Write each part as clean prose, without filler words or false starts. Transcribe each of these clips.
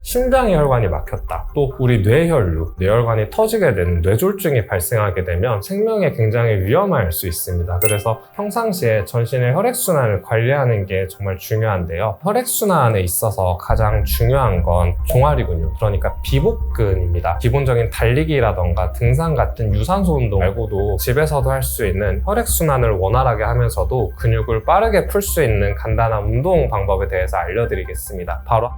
심장의 혈관이 막혔다, 또 우리 뇌혈류, 뇌혈관이 터지게 되는 뇌졸중이 발생하게 되면 생명에 굉장히 위험할 수 있습니다. 그래서 평상시에 전신의 혈액순환을 관리하는 게 정말 중요한데요. 혈액순환에 있어서 가장 중요한 건 종아리 근육, 그러니까 비복근입니다. 기본적인 달리기라던가 등산 같은 유산소 운동 말고도 집에서도 할 수 있는 혈액순환을 원활하게 하면서도 근육을 빠르게 풀 수 있는 간단한 운동 방법에 대해서 알려드리겠습니다. 바로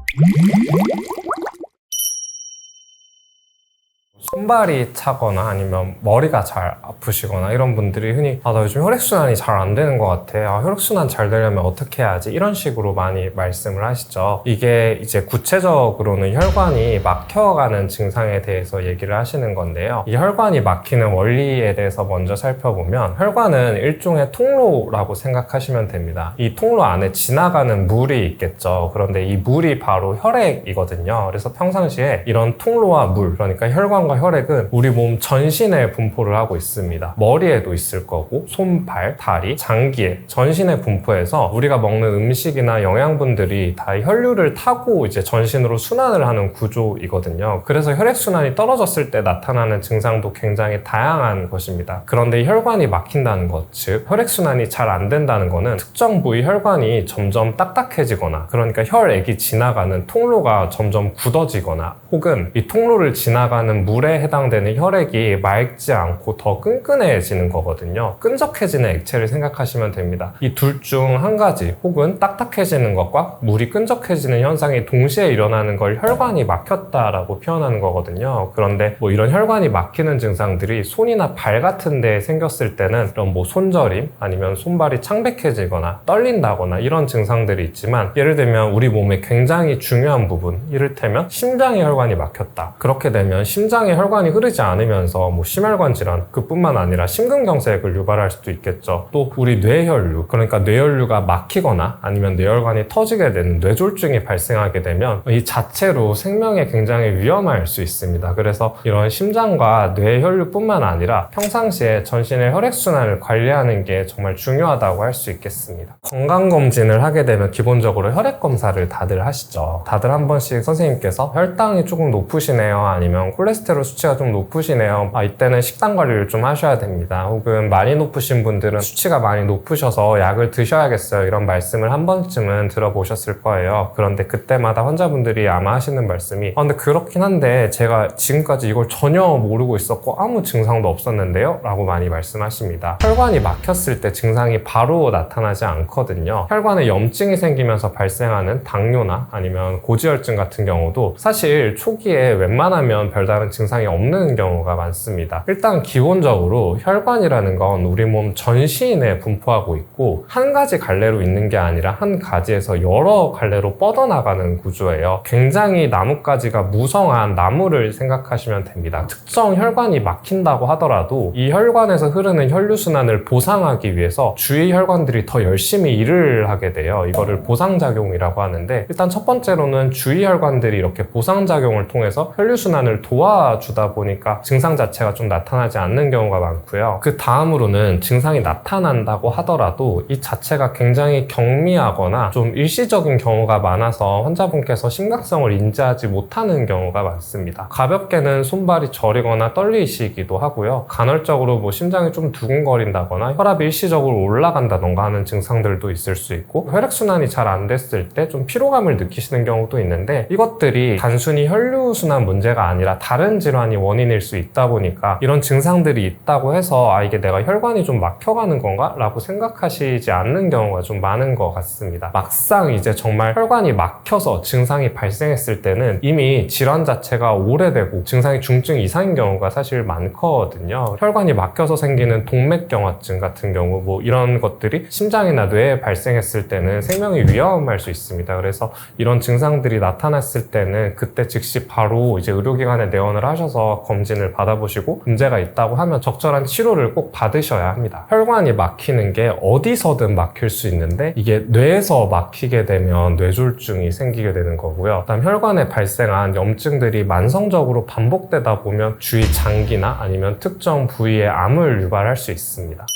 손발이 차거나 아니면 머리가 잘 아프시거나 이런 분들이 흔히 나 요즘 혈액순환이 잘 안 되는 것 같아, 혈액순환 잘 되려면 어떻게 해야지, 이런 식으로 많이 말씀을 하시죠. 이게 이제 구체적으로는 혈관이 막혀가는 증상에 대해서 얘기를 하시는 건데요. 이 혈관이 막히는 원리에 대해서 먼저 살펴보면, 혈관은 일종의 통로라고 생각하시면 됩니다. 이 통로 안에 지나가는 물이 있겠죠. 그런데 이 물이 바로 혈액이거든요. 그래서 평상시에 이런 통로와 물, 그러니까 혈관과 혈액은 우리 몸 전신에 분포를 하고 있습니다. 머리에도 있을 거고, 손, 발, 다리, 장기에, 전신에 분포해서 우리가 먹는 음식이나 영양분들이 다 혈류를 타고 이제 전신으로 순환을 하는 구조이거든요. 그래서 혈액순환이 떨어졌을 때 나타나는 증상도 굉장히 다양한 것입니다. 그런데 이 혈관이 막힌다는 것, 즉 혈액순환이 잘 안 된다는 것은 특정 부위 혈관이 점점 딱딱해지거나, 그러니까 혈액이 지나가는 통로가 점점 굳어지거나, 혹은 이 통로를 지나가는 물에 해당되는 혈액이 맑지 않고 더 끈끈해지는 거거든요. 끈적해지는 액체를 생각하시면 됩니다. 이 둘 중 한 가지, 혹은 딱딱해지는 것과 물이 끈적해지는 현상이 동시에 일어나는 걸 혈관이 막혔다라고 표현하는 거거든요. 그런데 이런 혈관이 막히는 증상들이 손이나 발 같은 데에 생겼을 때는 이런 손저림, 아니면 손발이 창백해지거나 떨린다거나 이런 증상들이 있지만, 예를 들면 우리 몸의 굉장히 중요한 부분, 이를테면 심장의 혈관이 막혔다. 그렇게 되면 심장의 혈관이 흐르지 않으면서 심혈관 질환, 그뿐만 아니라 심근경색을 유발할 수도 있겠죠. 또 우리 뇌혈류, 그러니까 뇌혈류가 막히거나 아니면 뇌혈관이 터지게 되는 뇌졸중이 발생하게 되면 이 자체로 생명에 굉장히 위험할 수 있습니다. 그래서 이런 심장과 뇌혈류뿐만 아니라 평상시에 전신의 혈액순환을 관리하는 게 정말 중요하다고 할 수 있겠습니다. 건강검진을 하게 되면 기본적으로 혈액검사를 다들 하시죠. 다들 한 번씩 선생님께서 혈당이 조금 높으시네요, 아니면 콜레스테롤 수치가 좀 높으시네요, 이때는 식단 관리를 좀 하셔야 됩니다. 혹은 많이 높으신 분들은 수치가 많이 높으셔서 약을 드셔야겠어요, 이런 말씀을 한 번쯤은 들어보셨을 거예요. 그런데 그때마다 환자분들이 아마 하시는 말씀이 근데 그렇긴 한데 제가 지금까지 이걸 전혀 모르고 있었고 아무 증상도 없었는데요? 라고 많이 말씀하십니다. 혈관이 막혔을 때 증상이 바로 나타나지 않거든요. 혈관에 염증이 생기면서 발생하는 당뇨나 아니면 고지혈증 같은 경우도 사실 초기에 웬만하면 별다른 증상이 없는 경우가 많습니다. 일단 기본적으로 혈관이라는 건 우리 몸 전신에 분포하고 있고, 한 가지 갈래로 있는 게 아니라 한 가지에서 여러 갈래로 뻗어나가는 구조예요. 굉장히 나뭇가지가 무성한 나무를 생각하시면 됩니다. 특정 혈관이 막힌다고 하더라도 이 혈관에서 흐르는 혈류순환을 보상하기 위해서 주위 혈관들이 더 열심히 일을 하게 돼요. 이거를 보상작용이라고 하는데, 일단 첫 번째로는 주위 혈관들이 이렇게 보상작용을 통해서 혈류순환을 도와주다 보니까 증상 자체가 좀 나타나지 않는 경우가 많고요. 그 다음으로는 증상이 나타난다고 하더라도 이 자체가 굉장히 경미하거나 좀 일시적인 경우가 많아서 환자분께서 심각성을 인지하지 못하는 경우가 많습니다. 가볍게는 손발이 저리거나 떨리시기도 하고요. 간헐적으로 심장이 좀 두근거린다거나 혈압이 일시적으로 올라간다던가 하는 증상들도 있을 수 있고, 혈액순환이 잘 안 됐을 때 좀 피로감을 느끼시는 경우도 있는데, 이것들이 단순히 혈류순환 문제가 아니라 다른 질환이 원인일 수 있다 보니까 이런 증상들이 있다고 해서 이게 내가 혈관이 좀 막혀가는 건가? 라고 생각하시지 않는 경우가 좀 많은 것 같습니다. 막상 이제 정말 혈관이 막혀서 증상이 발생했을 때는 이미 질환 자체가 오래되고 증상이 중증 이상인 경우가 사실 많거든요. 혈관이 막혀서 생기는 동맥경화증 같은 경우 이런 것들이 심장이나 뇌에 발생했을 때는 생명이 위험할 수 있습니다. 그래서 이런 증상들이 나타났을 때는 그때 즉시 바로 이제 의료기관에 내원을 하셔서 검진을 받아보시고 문제가 있다고 하면 적절한 치료를 꼭 받으셔야 합니다. 혈관이 막히는 게 어디서든 막힐 수 있는데, 이게 뇌에서 막히게 되면 뇌졸중이 생기게 되는 거고요. 그다음 혈관에 발생한 염증들이 만성적으로 반복되다 보면 주위 장기나 아니면 특정 부위에 암을 유발할 수 있습니다.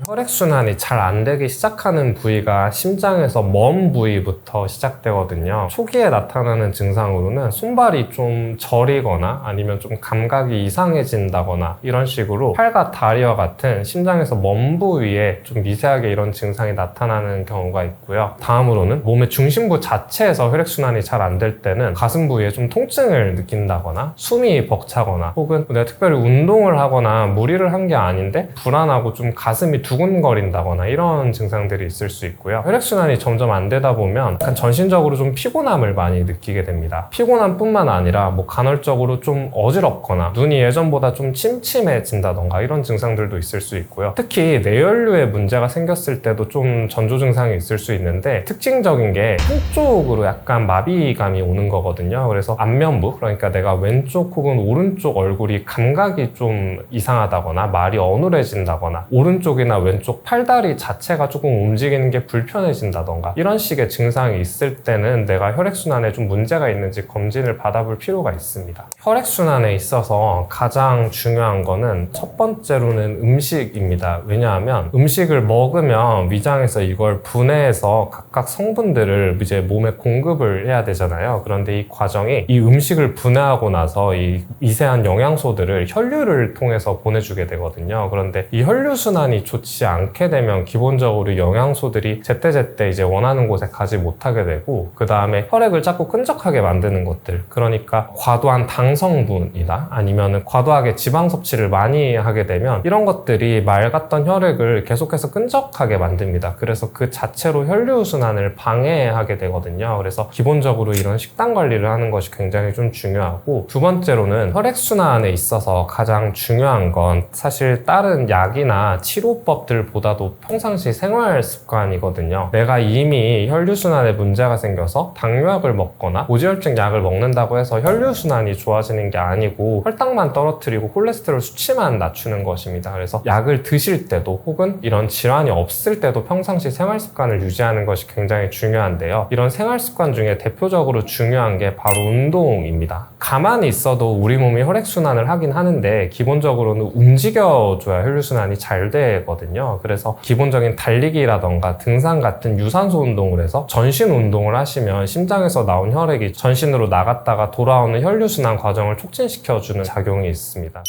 혈액순환이 잘 안 되기 시작하는 부위가 심장에서 먼 부위부터 시작되거든요. 초기에 나타나는 증상으로는 손발이 좀 저리거나 아니면 좀 감각이 이상해진다거나 이런 식으로 팔과 다리와 같은 심장에서 먼 부위에 좀 미세하게 이런 증상이 나타나는 경우가 있고요. 다음으로는 몸의 중심부 자체에서 혈액순환이 잘 안 될 때는 가슴 부위에 좀 통증을 느낀다거나 숨이 벅차거나 혹은 내가 특별히 운동을 하거나 무리를 한 게 아닌데 불안하고 좀 가슴이 두근거린다거나 이런 증상들이 있을 수 있고요. 혈액순환이 점점 안 되다 보면 약간 전신적으로 좀 피곤함을 많이 느끼게 됩니다. 피곤함뿐만 아니라 뭐 간헐적으로 좀 어지럽거나 눈이 예전보다 좀 침침해진다던가 이런 증상들도 있을 수 있고요. 특히 뇌혈류에 문제가 생겼을 때도 좀 전조 증상이 있을 수 있는데 특징적인 게 한쪽으로 약간 마비감이 오는 거거든요. 그래서 안면부, 그러니까 내가 왼쪽 혹은 오른쪽 얼굴이 감각이 좀 이상하다거나 말이 어눌해진다거나 오른쪽이나 왼쪽 팔다리 자체가 조금 움직이는 게 불편해진다던가 이런 식의 증상이 있을 때는 내가 혈액순환에 좀 문제가 있는지 검진을 받아볼 필요가 있습니다. 혈액순환에 있어서 가장 중요한 거는 첫 번째로는 음식입니다. 왜냐하면 음식을 먹으면 위장에서 이걸 분해해서 각각 성분들을 이제 몸에 공급을 해야 되잖아요. 그런데 이 과정이 이 음식을 분해하고 나서 이 미세한 영양소들을 혈류를 통해서 보내주게 되거든요. 그런데 이 혈류순환이 좋지 않게 되면 기본적으로 영양소들이 제때제때 이제 원하는 곳에 가지 못하게 되고 그 다음에 혈액을 자꾸 끈적하게 만드는 것들, 그러니까 과도한 당 성분이나 아니면 과도하게 지방 섭취를 많이 하게 되면 이런 것들이 맑았던 혈액을 계속해서 끈적하게 만듭니다. 그래서 그 자체로 혈류순환을 방해하게 되거든요. 그래서 기본적으로 이런 식단 관리를 하는 것이 굉장히 좀 중요하고, 두 번째로는 혈액순환에 있어서 가장 중요한 건 사실 다른 약이나 치료법들보다도 평상시 생활 습관이거든요. 내가 이미 혈류순환에 문제가 생겨서 당뇨약을 먹거나 고지혈증 약을 먹는다고 해서 혈류순환이 좋아지는 게 아니고 혈당만 떨어뜨리고 콜레스테롤 수치만 낮추는 것입니다. 그래서 약을 드실 때도 혹은 이런 질환이 없을 때도 평상시 생활 습관을 유지하는 것이 굉장히 중요한데요. 이런 생활 습관 중에 대표적으로 중요한 게 바로 운동입니다. 가만히 있어도 우리 몸이 혈액순환을 하긴 하는데 기본적으로는 움직여줘야 혈류순환이 잘 되거든요. 그래서 기본적인 달리기라던가 등산 같은 유산소 운동을 해서 전신 운동을 하시면 심장에서 나온 혈액이 전신으로 나갔다가 돌아오는 혈류순환 과정을 촉진시켜주는 작용이 있습니다.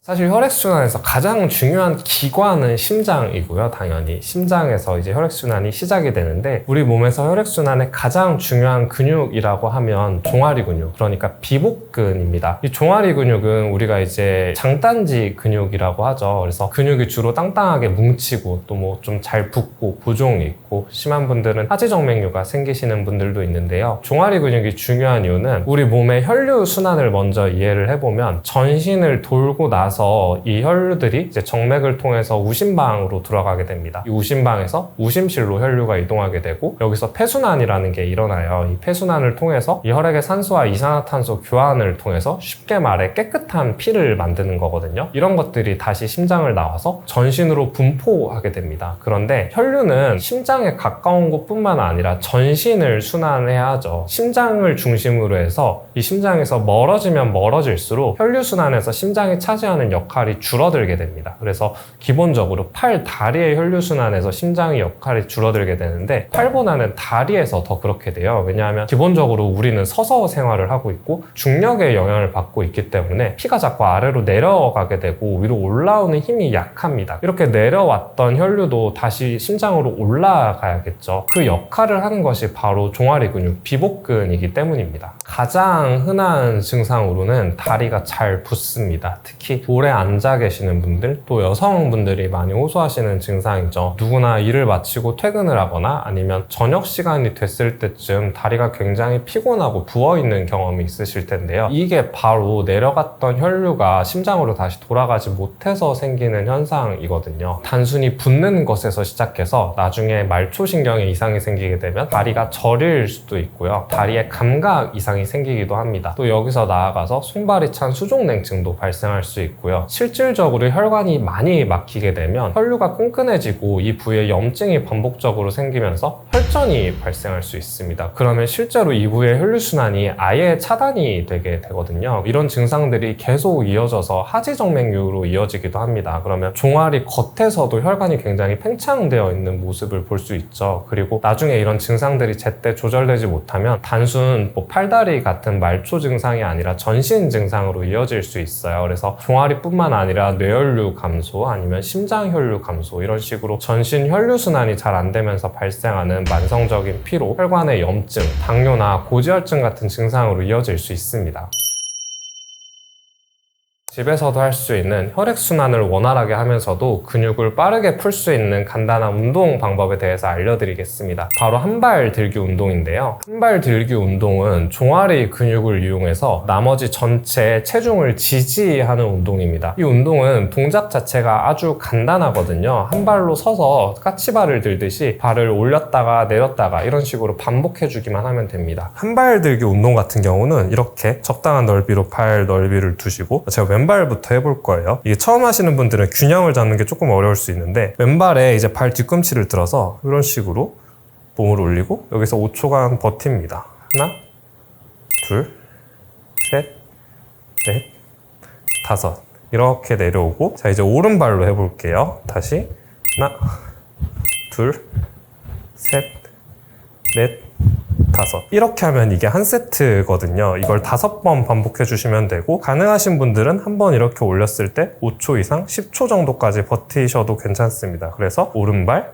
사실 혈액순환에서 가장 중요한 기관은 심장이고요. 당연히 심장에서 이제 혈액순환이 시작이 되는데 우리 몸에서 혈액순환의 가장 중요한 근육이라고 하면 종아리 근육, 그러니까 비복근입니다. 이 종아리 근육은 우리가 이제 장단지 근육이라고 하죠. 그래서 근육이 주로 땅땅하게 뭉치고 또 뭐 좀 잘 붓고 부종이 있고 심한 분들은 하지정맥류가 생기시는 분들도 있는데요. 종아리 근육이 중요한 이유는 우리 몸의 혈류순환을 먼저 이해를 해보면 전신을 돌고 나서 이 혈류들이 이제 정맥을 통해서 우심방으로 들어가게 됩니다. 이 우심방에서 우심실로 혈류가 이동하게 되고 여기서 폐순환이라는 게 일어나요. 이 폐순환을 통해서 이 혈액의 산소와 이산화탄소 교환을 통해서 쉽게 말해 깨끗한 피를 만드는 거거든요. 이런 것들이 다시 심장을 나와서 전신으로 분포하게 됩니다. 그런데 혈류는 심장에 가까운 곳뿐만 아니라 전신을 순환해야 하죠. 심장을 중심으로 해서 이 심장에서 멀어지면 멀어질수록 혈류순환에서 심장이 차지하는 역할이 줄어들게 됩니다. 그래서 기본적으로 팔, 다리의 혈류순환에서 심장의 역할이 줄어들게 되는데 팔보다는 다리에서 더 그렇게 돼요. 왜냐하면 기본적으로 우리는 서서 생활을 하고 있고 중력의 영향을 받고 있기 때문에 피가 자꾸 아래로 내려가게 되고 위로 올라오는 힘이 약합니다. 이렇게 내려왔던 혈류도 다시 심장으로 올라가야겠죠. 그 역할을 하는 것이 바로 종아리 근육, 비복근이기 때문입니다. 가장 흔한 증상으로는 다리가 잘 붓습니다. 특히 오래 앉아 계시는 분들, 또 여성분들이 많이 호소하시는 증상이죠. 누구나 일을 마치고 퇴근을 하거나 아니면 저녁 시간이 됐을 때쯤 다리가 굉장히 피곤하고 부어있는 경험이 있으실 텐데요. 이게 바로 내려갔던 혈류가 심장으로 다시 돌아가지 못해서 생기는 현상이거든요. 단순히 붓는 것에서 시작해서 나중에 말초신경에 이상이 생기게 되면 다리가 저릴 수도 있고요. 다리에 감각 이상이 생기기도 합니다. 또 여기서 나아가서 손발이 찬 수족냉증도 발생할 수 있고요. 실질적으로 혈관이 많이 막히게 되면 혈류가 끈끈해지고 이 부위에 염증이 반복적으로 생기면서 혈 혈전이 발생할 수 있습니다. 그러면 실제로 이후에 혈류순환이 아예 차단이 되게 되거든요. 이런 증상들이 계속 이어져서 하지정맥류로 이어지기도 합니다. 그러면 종아리 겉에서도 혈관이 굉장히 팽창되어 있는 모습을 볼 수 있죠. 그리고 나중에 이런 증상들이 제때 조절되지 못하면 단순 팔다리 같은 말초 증상이 아니라 전신 증상으로 이어질 수 있어요. 그래서 종아리뿐만 아니라 뇌혈류 감소 아니면 심장혈류 감소 이런 식으로 전신 혈류순환이 잘 안 되면서 발생하는 만성적인 피로, 혈관의 염증, 당뇨나 고지혈증 같은 증상으로 이어질 수 있습니다. 집에서도 할 수 있는 혈액순환을 원활하게 하면서도 근육을 빠르게 풀 수 있는 간단한 운동 방법에 대해서 알려드리겠습니다. 바로 한발 들기 운동인데요. 한발 들기 운동은 종아리 근육을 이용해서 나머지 전체 체중을 지지하는 운동입니다. 이 운동은 동작 자체가 아주 간단하거든요. 한 발로 서서 까치발을 들듯이 발을 올렸다가 내렸다가 이런 식으로 반복해주기만 하면 됩니다. 한발 들기 운동 같은 경우는 이렇게 적당한 넓이로 발 넓이를 두시고, 제가 왼발부터 해볼 거예요. 이게 처음 하시는 분들은 균형을 잡는 게 조금 어려울 수 있는데, 왼발에 이제 발 뒤꿈치를 들어서 이런 식으로 몸을 올리고 여기서 5초간 버팁니다. 하나, 둘, 셋, 넷, 다섯. 이렇게 내려오고, 자 이제 오른발로 해볼게요. 다시 하나, 둘, 셋, 넷, 다섯. 이렇게 하면 이게 한 세트거든요. 이걸 5번 반복해 주시면 되고, 가능하신 분들은 한번 이렇게 올렸을 때 5초 이상 10초 정도까지 버티셔도 괜찮습니다. 그래서 오른발,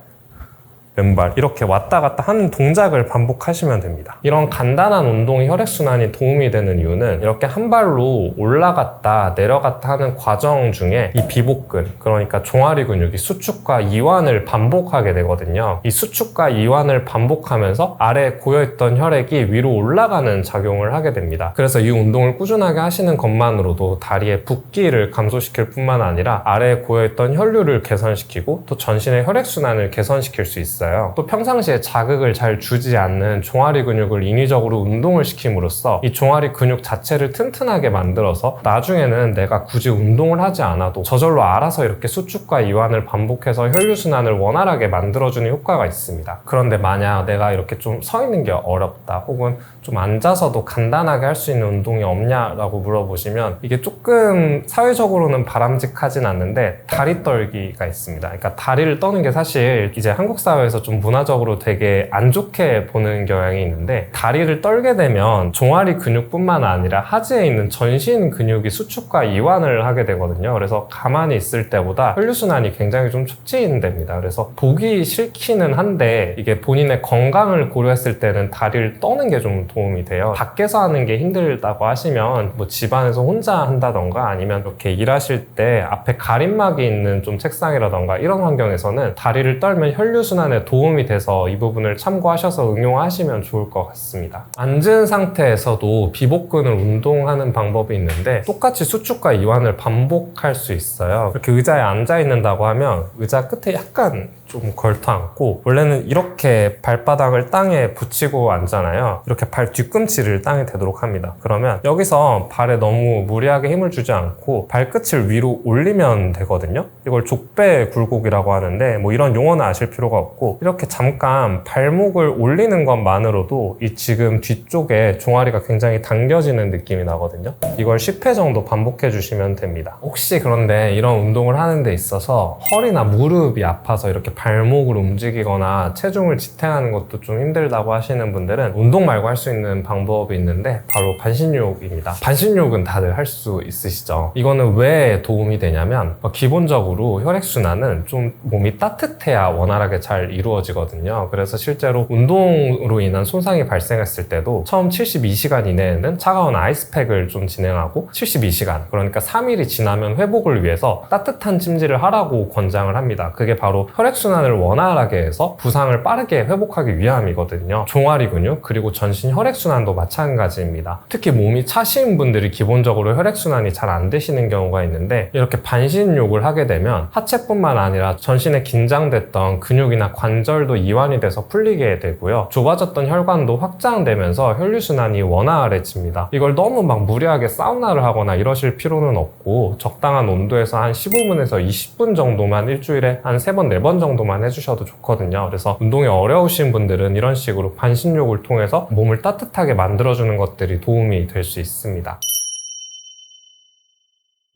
왼발 이렇게 왔다 갔다 하는 동작을 반복하시면 됩니다. 이런 간단한 운동이 혈액순환이 도움이 되는 이유는 이렇게 한 발로 올라갔다 내려갔다 하는 과정 중에 이 비복근, 그러니까 종아리 근육이 수축과 이완을 반복하게 되거든요. 이 수축과 이완을 반복하면서 아래에 고여있던 혈액이 위로 올라가는 작용을 하게 됩니다. 그래서 이 운동을 꾸준하게 하시는 것만으로도 다리의 붓기를 감소시킬 뿐만 아니라 아래에 고여있던 혈류를 개선시키고 또 전신의 혈액순환을 개선시킬 수 있어요. 또 평상시에 자극을 잘 주지 않는 종아리 근육을 인위적으로 운동을 시킴으로써 이 종아리 근육 자체를 튼튼하게 만들어서 나중에는 내가 굳이 운동을 하지 않아도 저절로 알아서 이렇게 수축과 이완을 반복해서 혈류순환을 원활하게 만들어주는 효과가 있습니다. 그런데 만약 내가 이렇게 좀 서 있는 게 어렵다, 혹은 좀 앉아서도 간단하게 할 수 있는 운동이 없냐라고 물어보시면, 이게 조금 사회적으로는 바람직하진 않는데 다리 떨기가 있습니다. 그러니까 다리를 떠는 게 사실 이제 한국 사회에서 좀 문화적으로 되게 안 좋게 보는 경향이 있는데, 다리를 떨게 되면 종아리 근육뿐만 아니라 하지에 있는 전신 근육이 수축과 이완을 하게 되거든요. 그래서 가만히 있을 때보다 혈류순환이 굉장히 좀 촉진됩니다. 그래서 보기 싫기는 한데 이게 본인의 건강을 고려했을 때는 다리를 떠는 게 좀 도움이 돼요. 밖에서 하는 게 힘들다고 하시면 뭐 집안에서 혼자 한다던가 아니면 이렇게 일하실 때 앞에 가림막이 있는 좀 책상이라던가 이런 환경에서는 다리를 떨면 혈류순환에 도움이 돼서 이 부분을 참고하셔서 응용하시면 좋을 것 같습니다. 앉은 상태에서도 비복근을 운동하는 방법이 있는데 똑같이 수축과 이완을 반복할 수 있어요. 이렇게 의자에 앉아 있는다고 하면 의자 끝에 약간 좀 걸터 앉고, 원래는 이렇게 발바닥을 땅에 붙이고 앉잖아요. 이렇게 발 뒤꿈치를 땅에 대도록 합니다. 그러면 여기서 발에 너무 무리하게 힘을 주지 않고 발끝을 위로 올리면 되거든요. 이걸 족배 굴곡이라고 하는데 뭐 이런 용어는 아실 필요가 없고, 이렇게 잠깐 발목을 올리는 것만으로도 이 지금 뒤쪽에 종아리가 굉장히 당겨지는 느낌이 나거든요. 이걸 10회 정도 반복해 주시면 됩니다. 혹시 그런데 이런 운동을 하는 데 있어서 허리나 무릎이 아파서 이렇게 발목을 움직이거나 체중을 지탱하는 것도 좀 힘들다고 하시는 분들은 운동 말고 할 수 있는 방법이 있는데 바로 반신욕입니다. 반신욕은 다들 할 수 있으시죠? 이거는 왜 도움이 되냐면, 기본적으로 혈액순환은 좀 몸이 따뜻해야 원활하게 잘 이루어지거든요. 그래서 실제로 운동으로 인한 손상이 발생했을 때도 처음 72시간 이내에는 차가운 아이스팩을 좀 진행하고 72시간, 그러니까 3일이 지나면 회복을 위해서 따뜻한 찜질을 하라고 권장을 합니다. 그게 바로 혈액순환을 원활하게 해서 부상을 빠르게 회복하기 위함이거든요. 종아리 근육 그리고 전신 혈액순환도 마찬가지입니다. 특히 몸이 차신 분들이 기본적으로 혈액순환이 잘 안 되시는 경우가 있는데, 이렇게 반신욕을 하게 되면 하체뿐만 아니라 전신에 긴장됐던 근육이나 관절도 이완이 돼서 풀리게 되고요. 좁아졌던 혈관도 확장되면서 혈류순환이 원활해집니다. 이걸 너무 막 무리하게 사우나를 하거나 이러실 필요는 없고, 적당한 온도에서 한 15분에서 20분 정도만 일주일에 한 3번, 4번 정도 정도만 해주셔도 좋거든요. 그래서 운동이 어려우신 분들은 이런 식으로 반신욕을 통해서 몸을 따뜻하게 만들어주는 것들이 도움이 될 수 있습니다.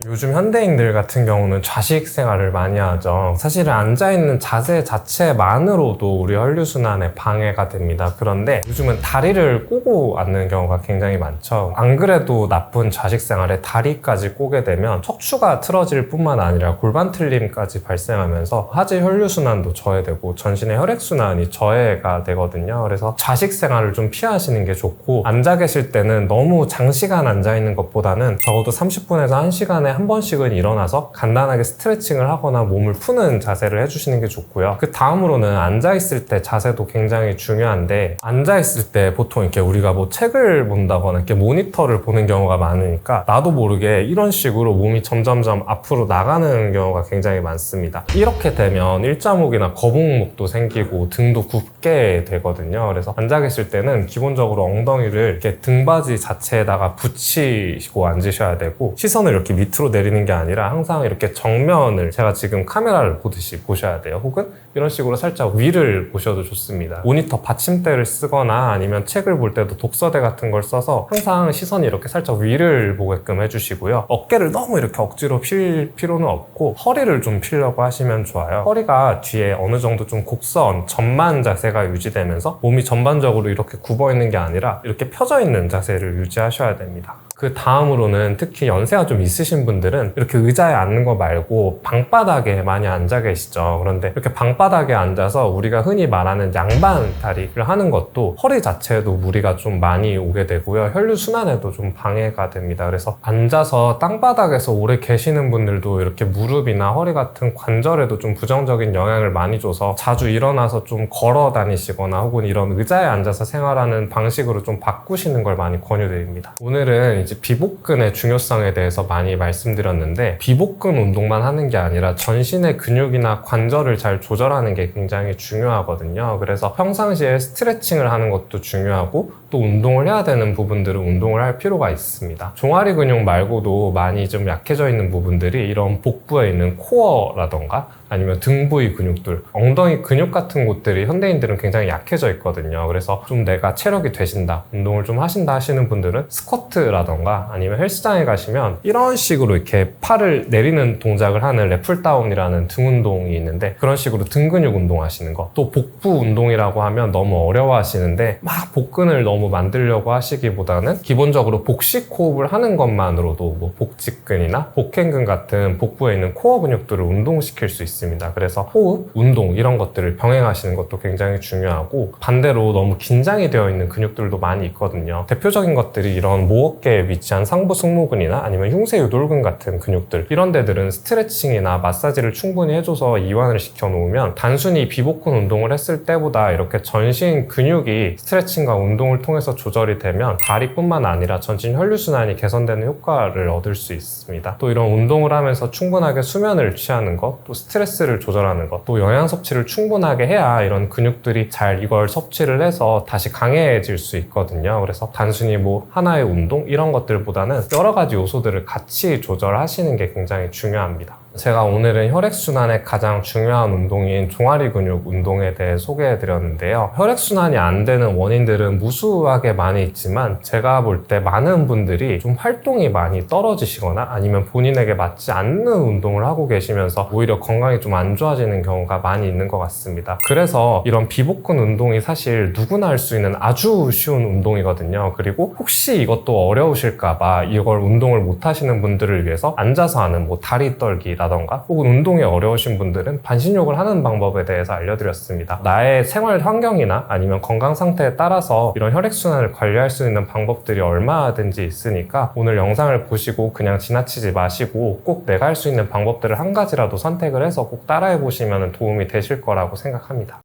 요즘 현대인들 같은 경우는 좌식 생활을 많이 하죠. 사실은 앉아있는 자세 자체만으로도 우리 혈류순환에 방해가 됩니다. 그런데 요즘은 다리를 꼬고 앉는 경우가 굉장히 많죠. 안 그래도 나쁜 좌식 생활에 다리까지 꼬게 되면 척추가 틀어질 뿐만 아니라 골반 틀림까지 발생하면서 하지 혈류순환도 저해되고 전신의 혈액순환이 저해가 되거든요. 그래서 좌식 생활을 좀 피하시는 게 좋고, 앉아 계실 때는 너무 장시간 앉아있는 것보다는 적어도 30분에서 1시간에 한 번씩은 일어나서 간단하게 스트레칭을 하거나 몸을 푸는 자세를 해주시는 게 좋고요. 그 다음으로는 앉아있을 때 자세도 굉장히 중요한데, 앉아있을 때 보통 이렇게 우리가 뭐 책을 본다거나 이렇게 모니터를 보는 경우가 많으니까 나도 모르게 이런 식으로 몸이 점점점 앞으로 나가는 경우가 굉장히 많습니다. 이렇게 되면 일자목이나 거북목도 생기고 등도 굽게 되거든요. 그래서 앉아 계실 때는 기본적으로 엉덩이를 이렇게 등받이 자체에다가 붙이시고 앉으셔야 되고, 시선을 이렇게 밑으로 내리는 게 아니라 항상 이렇게 정면을, 제가 지금 카메라를 보듯이 보셔야 돼요. 혹은 이런 식으로 살짝 위를 보셔도 좋습니다. 모니터 받침대를 쓰거나 아니면 책을 볼 때도 독서대 같은 걸 써서 항상 시선이 이렇게 살짝 위를 보게끔 해주시고요. 어깨를 너무 이렇게 억지로 필 필요는 없고 허리를 좀 피려고 하시면 좋아요. 허리가 뒤에 어느 정도 좀 곡선, 전만 자세가 유지되면서 몸이 전반적으로 이렇게 굽어 있는 게 아니라 이렇게 펴져 있는 자세를 유지하셔야 됩니다. 그 다음으로는 특히 연세가 좀 있으신 분들은 이렇게 의자에 앉는 거 말고 방바닥에 많이 앉아 계시죠. 그런데 이렇게 방바닥에 앉아서 우리가 흔히 말하는 양반 다리를 하는 것도 허리 자체에도 무리가 좀 많이 오게 되고요. 혈류순환에도 좀 방해가 됩니다. 그래서 앉아서 땅바닥에서 오래 계시는 분들도 이렇게 무릎이나 허리 같은 관절에도 좀 부정적인 영향을 많이 줘서 자주 일어나서 좀 걸어 다니시거나 혹은 이런 의자에 앉아서 생활하는 방식으로 좀 바꾸시는 걸 많이 권유드립니다. 오늘은 이제 비복근의 중요성에 대해서 많이 말씀드렸는데, 비복근 운동만 하는 게 아니라 전신의 근육이나 관절을 잘 조절하는 게 굉장히 중요하거든요. 그래서 평상시에 스트레칭을 하는 것도 중요하고, 또 운동을 해야 되는 부분들은 운동을 할 필요가 있습니다. 종아리 근육 말고도 많이 좀 약해져 있는 부분들이 이런 복부에 있는 코어라던가 아니면 등 부위 근육들, 엉덩이 근육 같은 곳들이 현대인들은 굉장히 약해져 있거든요. 그래서 좀 내가 체력이 되신다, 운동을 좀 하신다 하시는 분들은 스쿼트라던가 아니면 헬스장에 가시면 이런 식으로 이렇게 팔을 내리는 동작을 하는 랩풀다운이라는 등 운동이 있는데, 그런 식으로 등 근육 운동 하시는 거, 또 복부 운동이라고 하면 너무 어려워 하시는데 막 복근을 너무 만들려고 하시기보다는 기본적으로 복식 호흡을 하는 것만으로도 뭐 복직근이나 복행근 같은 복부에 있는 코어 근육들을 운동시킬 수 있습니다. 그래서 호흡, 운동 이런 것들을 병행하시는 것도 굉장히 중요하고, 반대로 너무 긴장이 되어 있는 근육들도 많이 있거든요. 대표적인 것들이 이런 목어깨에 위치한 상부 승모근이나 아니면 흉쇄 유돌근 같은 근육들, 이런 데들은 스트레칭이나 마사지를 충분히 해줘서 이완을 시켜 놓으면 단순히 비복근 운동을 했을 때보다 이렇게 전신 근육이 스트레칭과 운동을 통해서 조절이 되면 다리뿐만 아니라 전신 혈류순환이 개선되는 효과를 얻을 수 있습니다. 또 이런 운동을 하면서 충분하게 수면을 취하는 것, 또 스트레스를 조절하는 것, 또 영양 섭취를 충분하게 해야 이런 근육들이 잘 이걸 섭취를 해서 다시 강해질 수 있거든요. 그래서 단순히 뭐 하나의 운동 이런 것들보다는 여러 가지 요소들을 같이 조절하시는 게 굉장히 중요합니다. 제가 오늘은 혈액순환의 가장 중요한 운동인 종아리 근육 운동에 대해 소개해드렸는데요. 혈액순환이 안 되는 원인들은 무수하게 많이 있지만, 제가 볼 때 많은 분들이 좀 활동이 많이 떨어지시거나 아니면 본인에게 맞지 않는 운동을 하고 계시면서 오히려 건강이 좀 안 좋아지는 경우가 많이 있는 것 같습니다. 그래서 이런 비복근 운동이 사실 누구나 할 수 있는 아주 쉬운 운동이거든요. 그리고 혹시 이것도 어려우실까봐 이걸 운동을 못 하시는 분들을 위해서 앉아서 하는 뭐 다리 떨기 라던가 혹은 운동이 어려우신 분들은 반신욕을 하는 방법에 대해서 알려드렸습니다. 나의 생활 환경이나 아니면 건강 상태에 따라서 이런 혈액순환을 관리할 수 있는 방법들이 얼마든지 있으니까 오늘 영상을 보시고 그냥 지나치지 마시고 꼭 내가 할 수 있는 방법들을 한 가지라도 선택을 해서 꼭 따라해 보시면 도움이 되실 거라고 생각합니다.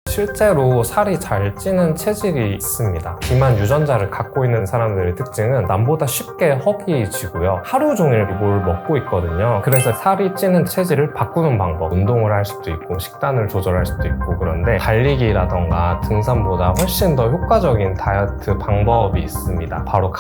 실제로 살이 잘 찌는 체질이 있습니다. 비만 유전자를 갖고 있는 사람들의 특징은 남보다 쉽게 허기 지고요. 하루 종일 뭘 먹고 있거든요. 그래서 살이 찌는 체질을 바꾸는 방법, 운동을 할 수도 있고 식단을 조절할 수도 있고, 그런데 달리기라던가 등산보다 훨씬 더 효과적인 다이어트 방법이 있습니다. 바로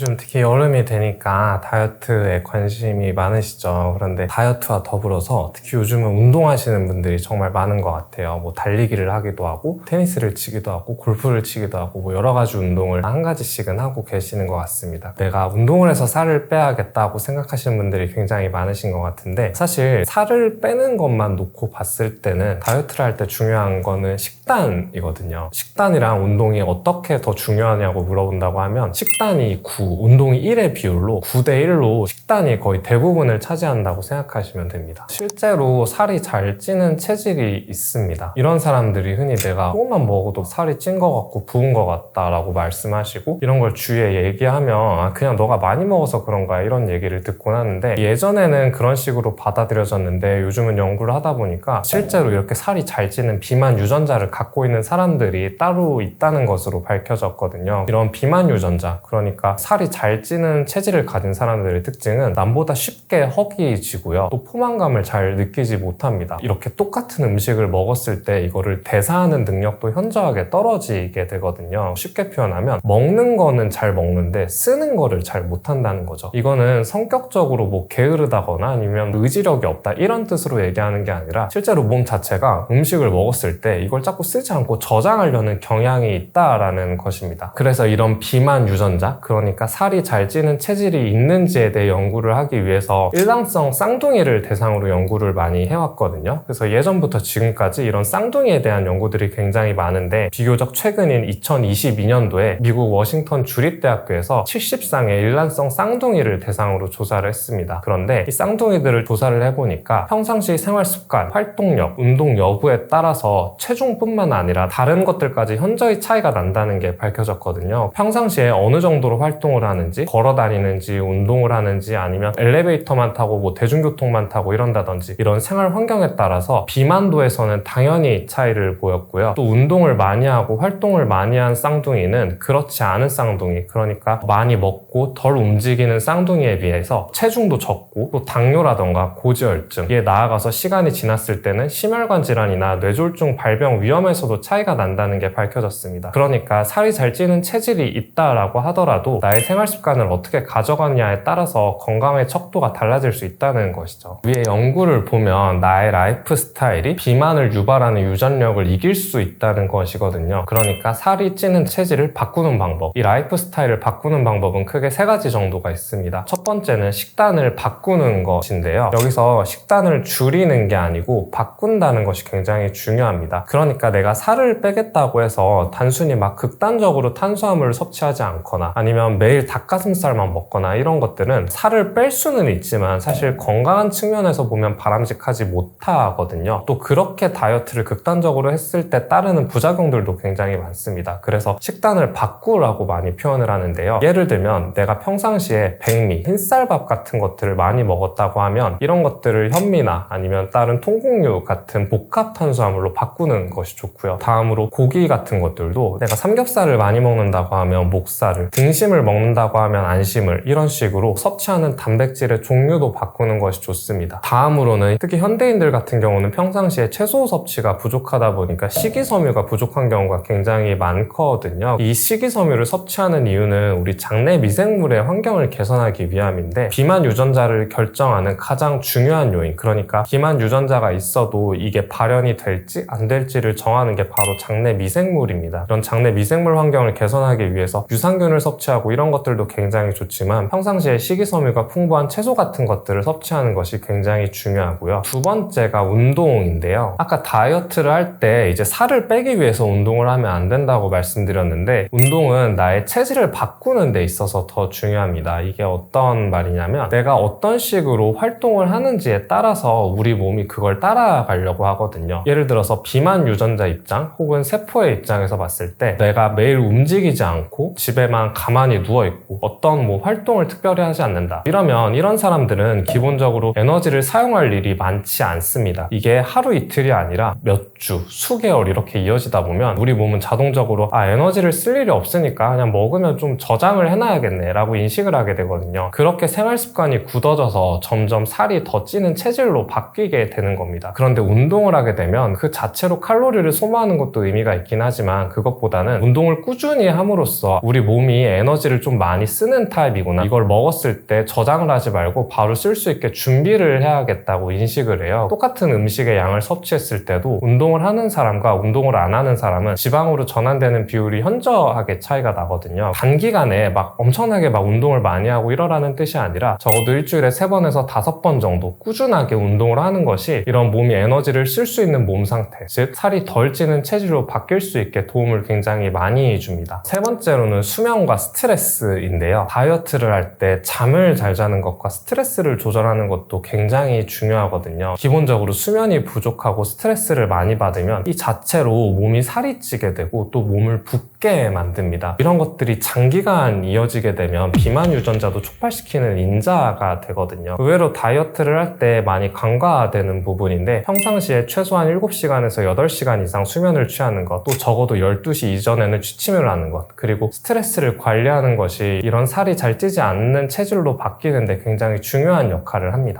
요즘 특히 여름이 되니까 다이어트에 관심이 많으시죠. 그런데 다이어트와 더불어서 특히 요즘은 운동하시는 분들이 정말 많은 것 같아요. 뭐 달리기를 하기도 하고 테니스를 치기도 하고 골프를 치기도 하고 뭐 여러 가지 운동을 한 가지씩은 하고 계시는 것 같습니다. 내가 운동을 해서 살을 빼야겠다고 생각하시는 분들이 굉장히 많으신 것 같은데, 사실 살을 빼는 것만 놓고 봤을 때는 다이어트를 할 때 중요한 거는 식단이거든요. 식단이랑 운동이 어떻게 더 중요하냐고 물어본다고 하면 식단이 9, 운동이 1의 비율로 9대 1로 식단이 거의 대부분을 차지한다고 생각하시면 됩니다. 실제로 살이 잘 찌는 체질이 있습니다. 이런 사람들이 흔히 내가 조금만 먹어도 살이 찐 것 같고 부은 것 같다라고 말씀하시고, 이런 걸 주위에 얘기하면 그냥 너가 많이 먹어서 그런 거야 이런 얘기를 듣곤 하는데, 예전에는 그런 식으로 받아들여졌는데 요즘은 연구를 하다 보니까 실제로 이렇게 살이 잘 찌는 비만 유전자를 갖고 있는 사람들이 따로 있다는 것으로 밝혀졌거든요. 이런 비만 유전자, 그러니까 살이 잘 찌는 체질을 가진 사람들의 특징은 남보다 쉽게 허기지고요, 또 포만감을 잘 느끼지 못합니다. 이렇게 똑같은 음식을 먹었을 때 이거를 대사하는 능력도 현저하게 떨어지게 되거든요. 쉽게 표현하면 먹는 거는 잘 먹는데 쓰는 거를 잘 못한다는 거죠. 이거는 성격적으로 뭐 게으르다거나 아니면 의지력이 없다 이런 뜻으로 얘기하는 게 아니라, 실제로 몸 자체가 음식을 먹었을 때 이걸 자꾸 쓰지 않고 저장하려는 경향이 있다라는 것입니다. 그래서 이런 비만 유전자, 그러니까 살이 잘 찌는 체질이 있는지에 대해 연구를 하기 위해서 일란성 쌍둥이를 대상으로 연구를 많이 해왔거든요. 그래서 예전부터 지금까지 이런 쌍둥이에 대한 연구들이 굉장히 많은데, 비교적 최근인 2022년도에 미국 워싱턴 주립대학교에서 70쌍의 일란성 쌍둥이를 대상으로 조사를 했습니다. 그런데 이 쌍둥이들을 조사를 해보니까 평상시 생활 습관, 활동력, 운동 여부에 따라서 체중뿐만 아니라 다른 것들까지 현저히 차이가 난다는 게 밝혀졌거든요. 평상시에 어느 정도로 활동을 하는지, 걸어 다니는지, 운동을 하는지, 아니면 엘리베이터만 타고 뭐 대중교통만 타고 이런다든지, 이런 생활 환경에 따라서 비만도에서는 당연히 차이를 보였고요. 또 운동을 많이 하고 활동을 많이 한 쌍둥이는 그렇지 않은 쌍둥이, 그러니까 많이 먹고 덜 움직이는 쌍둥이에 비해서 체중도 적고, 또 당뇨라던가 고지혈증, 이에 나아가서 시간이 지났을 때는 심혈관 질환이나 뇌졸중 발병 위험에서도 차이가 난다는 게 밝혀졌습니다. 그러니까 살이 잘 찌는 체질이 있다라고 하더라도 나의 생활 습관을 어떻게 가져가냐에 따라서 건강의 척도가 달라질 수 있다는 것이죠. 위에 연구를 보면 나의 라이프 스타일이 비만을 유발하는 유전력을 이길 수 있다는 것이거든요. 그러니까 살이 찌는 체질을 바꾸는 방법, 이 라이프 스타일을 바꾸는 방법은 크게 세 가지 정도가 있습니다. 첫 번째는 식단을 바꾸는 것인데요. 여기서 식단을 줄이는 게 아니고 바꾼다는 것이 굉장히 중요합니다. 그러니까 내가 살을 빼겠다고 해서 단순히 막 극단적으로 탄수화물을 섭취하지 않거나 아니면 매일 닭가슴살만 먹거나 이런 것들은 살을 뺄 수는 있지만 사실 건강한 측면에서 보면 바람직하지 못하거든요. 또 그렇게 다이어트를 극단적으로 했을 때 따르는 부작용들도 굉장히 많습니다. 그래서 식단을 바꾸라고 많이 표현을 하는데요. 예를 들면 내가 평상시에 백미, 흰쌀밥 같은 것들을 많이 먹었다고 하면 이런 것들을 현미나 아니면 다른 통곡류 같은 복합 탄수화물로 바꾸는 것이 좋고요. 다음으로 고기 같은 것들도 내가 삼겹살을 많이 먹는다고 하면 목살을, 등심을 먹는다고 하면 안심을, 이런 식으로 섭취하는 단백질의 종류도 바꾸는 것이 좋습니다. 다음으로는 특히 현대인들 같은 경우는 평상시에 채소 섭취가 부족하다 보니까 식이섬유가 부족한 경우가 굉장히 많거든요. 이 식이섬유를 섭취하는 이유는 우리 장내 미생물의 환경을 개선하기 위함인데, 비만 유전자를 결정하는 가장 중요한 요인, 그러니까 비만 유전자가 있어도 이게 발현이 될지 안 될지를 정하는 게 바로 장내 미생물입니다. 이런 장내 미생물 환경을 개선하기 위해서 유산균을 섭취하고 이런 것들도 굉장히 좋지만 평상시에 식이섬유가 풍부한 채소 같은 것들을 섭취하는 것이 굉장히 중요하고요. 두 번째가 운동인데요. 아까 다이어트를 할 때 이제 살을 빼기 위해서 운동을 하면 안 된다고 말씀드렸는데, 운동은 나의 체질을 바꾸는 데 있어서 더 중요합니다. 이게 어떤 말이냐면 내가 어떤 식으로 활동을 하는지에 따라서 우리 몸이 그걸 따라가려고 하거든요. 예를 들어서 비만 유전자 입장 혹은 세포의 입장에서 봤을 때 내가 매일 움직이지 않고 집에만 가만히 누워있고 어떤 뭐 활동을 특별히 하지 않는다, 이러면 이런 사람들은 기본적으로 에너지를 사용할 일이 많지 않습니다. 이게 하루 이틀이 아니라 몇 주, 수개월 이렇게 이어지다 보면 우리 몸은 자동적으로 에너지를 쓸 일이 없으니까 그냥 먹으면 좀 저장을 해놔야겠네 라고 인식을 하게 되거든요. 그렇게 생활 습관이 굳어져서 점점 살이 더 찌는 체질로 바뀌게 되는 겁니다. 그런데 운동을 하게 되면 그 자체로 칼로리를 소모하는 것도 의미가 있긴 하지만, 그것보다는 운동을 꾸준히 함으로써 우리 몸이 에너지를 좀 좀 많이 쓰는 타입이구나, 이걸 먹었을 때 저장을 하지 말고 바로 쓸 수 있게 준비를 해야겠다고 인식을 해요. 똑같은 음식의 양을 섭취했을 때도 운동을 하는 사람과 운동을 안 하는 사람은 지방으로 전환되는 비율이 현저하게 차이가 나거든요. 단기간에 막 엄청나게 막 운동을 많이 하고 이러라는 뜻이 아니라 적어도 일주일에 3번에서 5번 정도 꾸준하게 운동을 하는 것이 이런 몸이 에너지를 쓸 수 있는 몸 상태, 즉 살이 덜 찌는 체질로 바뀔 수 있게 도움을 굉장히 많이 줍니다. 세 번째로는 수면과 스트레스인데요. 다이어트를 할 때 잠을 잘 자는 것과 스트레스를 조절하는 것도 굉장히 중요하거든요. 기본적으로 수면이 부족하고 스트레스를 많이 받으면 이 자체로 몸이 살이 찌게 되고 또 몸을 붓게 만듭니다. 이런 것들이 장기간 이어지게 되면 비만 유전자도 촉발시키는 인자가 되거든요. 의외로 다이어트를 할 때 많이 간과되는 부분인데, 평상시에 최소한 7시간에서 8시간 이상 수면을 취하는 것, 또 적어도 12시 이전에는 취침을 하는 것, 그리고 스트레스를 관리하는 것이 이런 살이 잘 찌지 않는 체질로 바뀌는데 굉장히 중요한 역할을 합니다.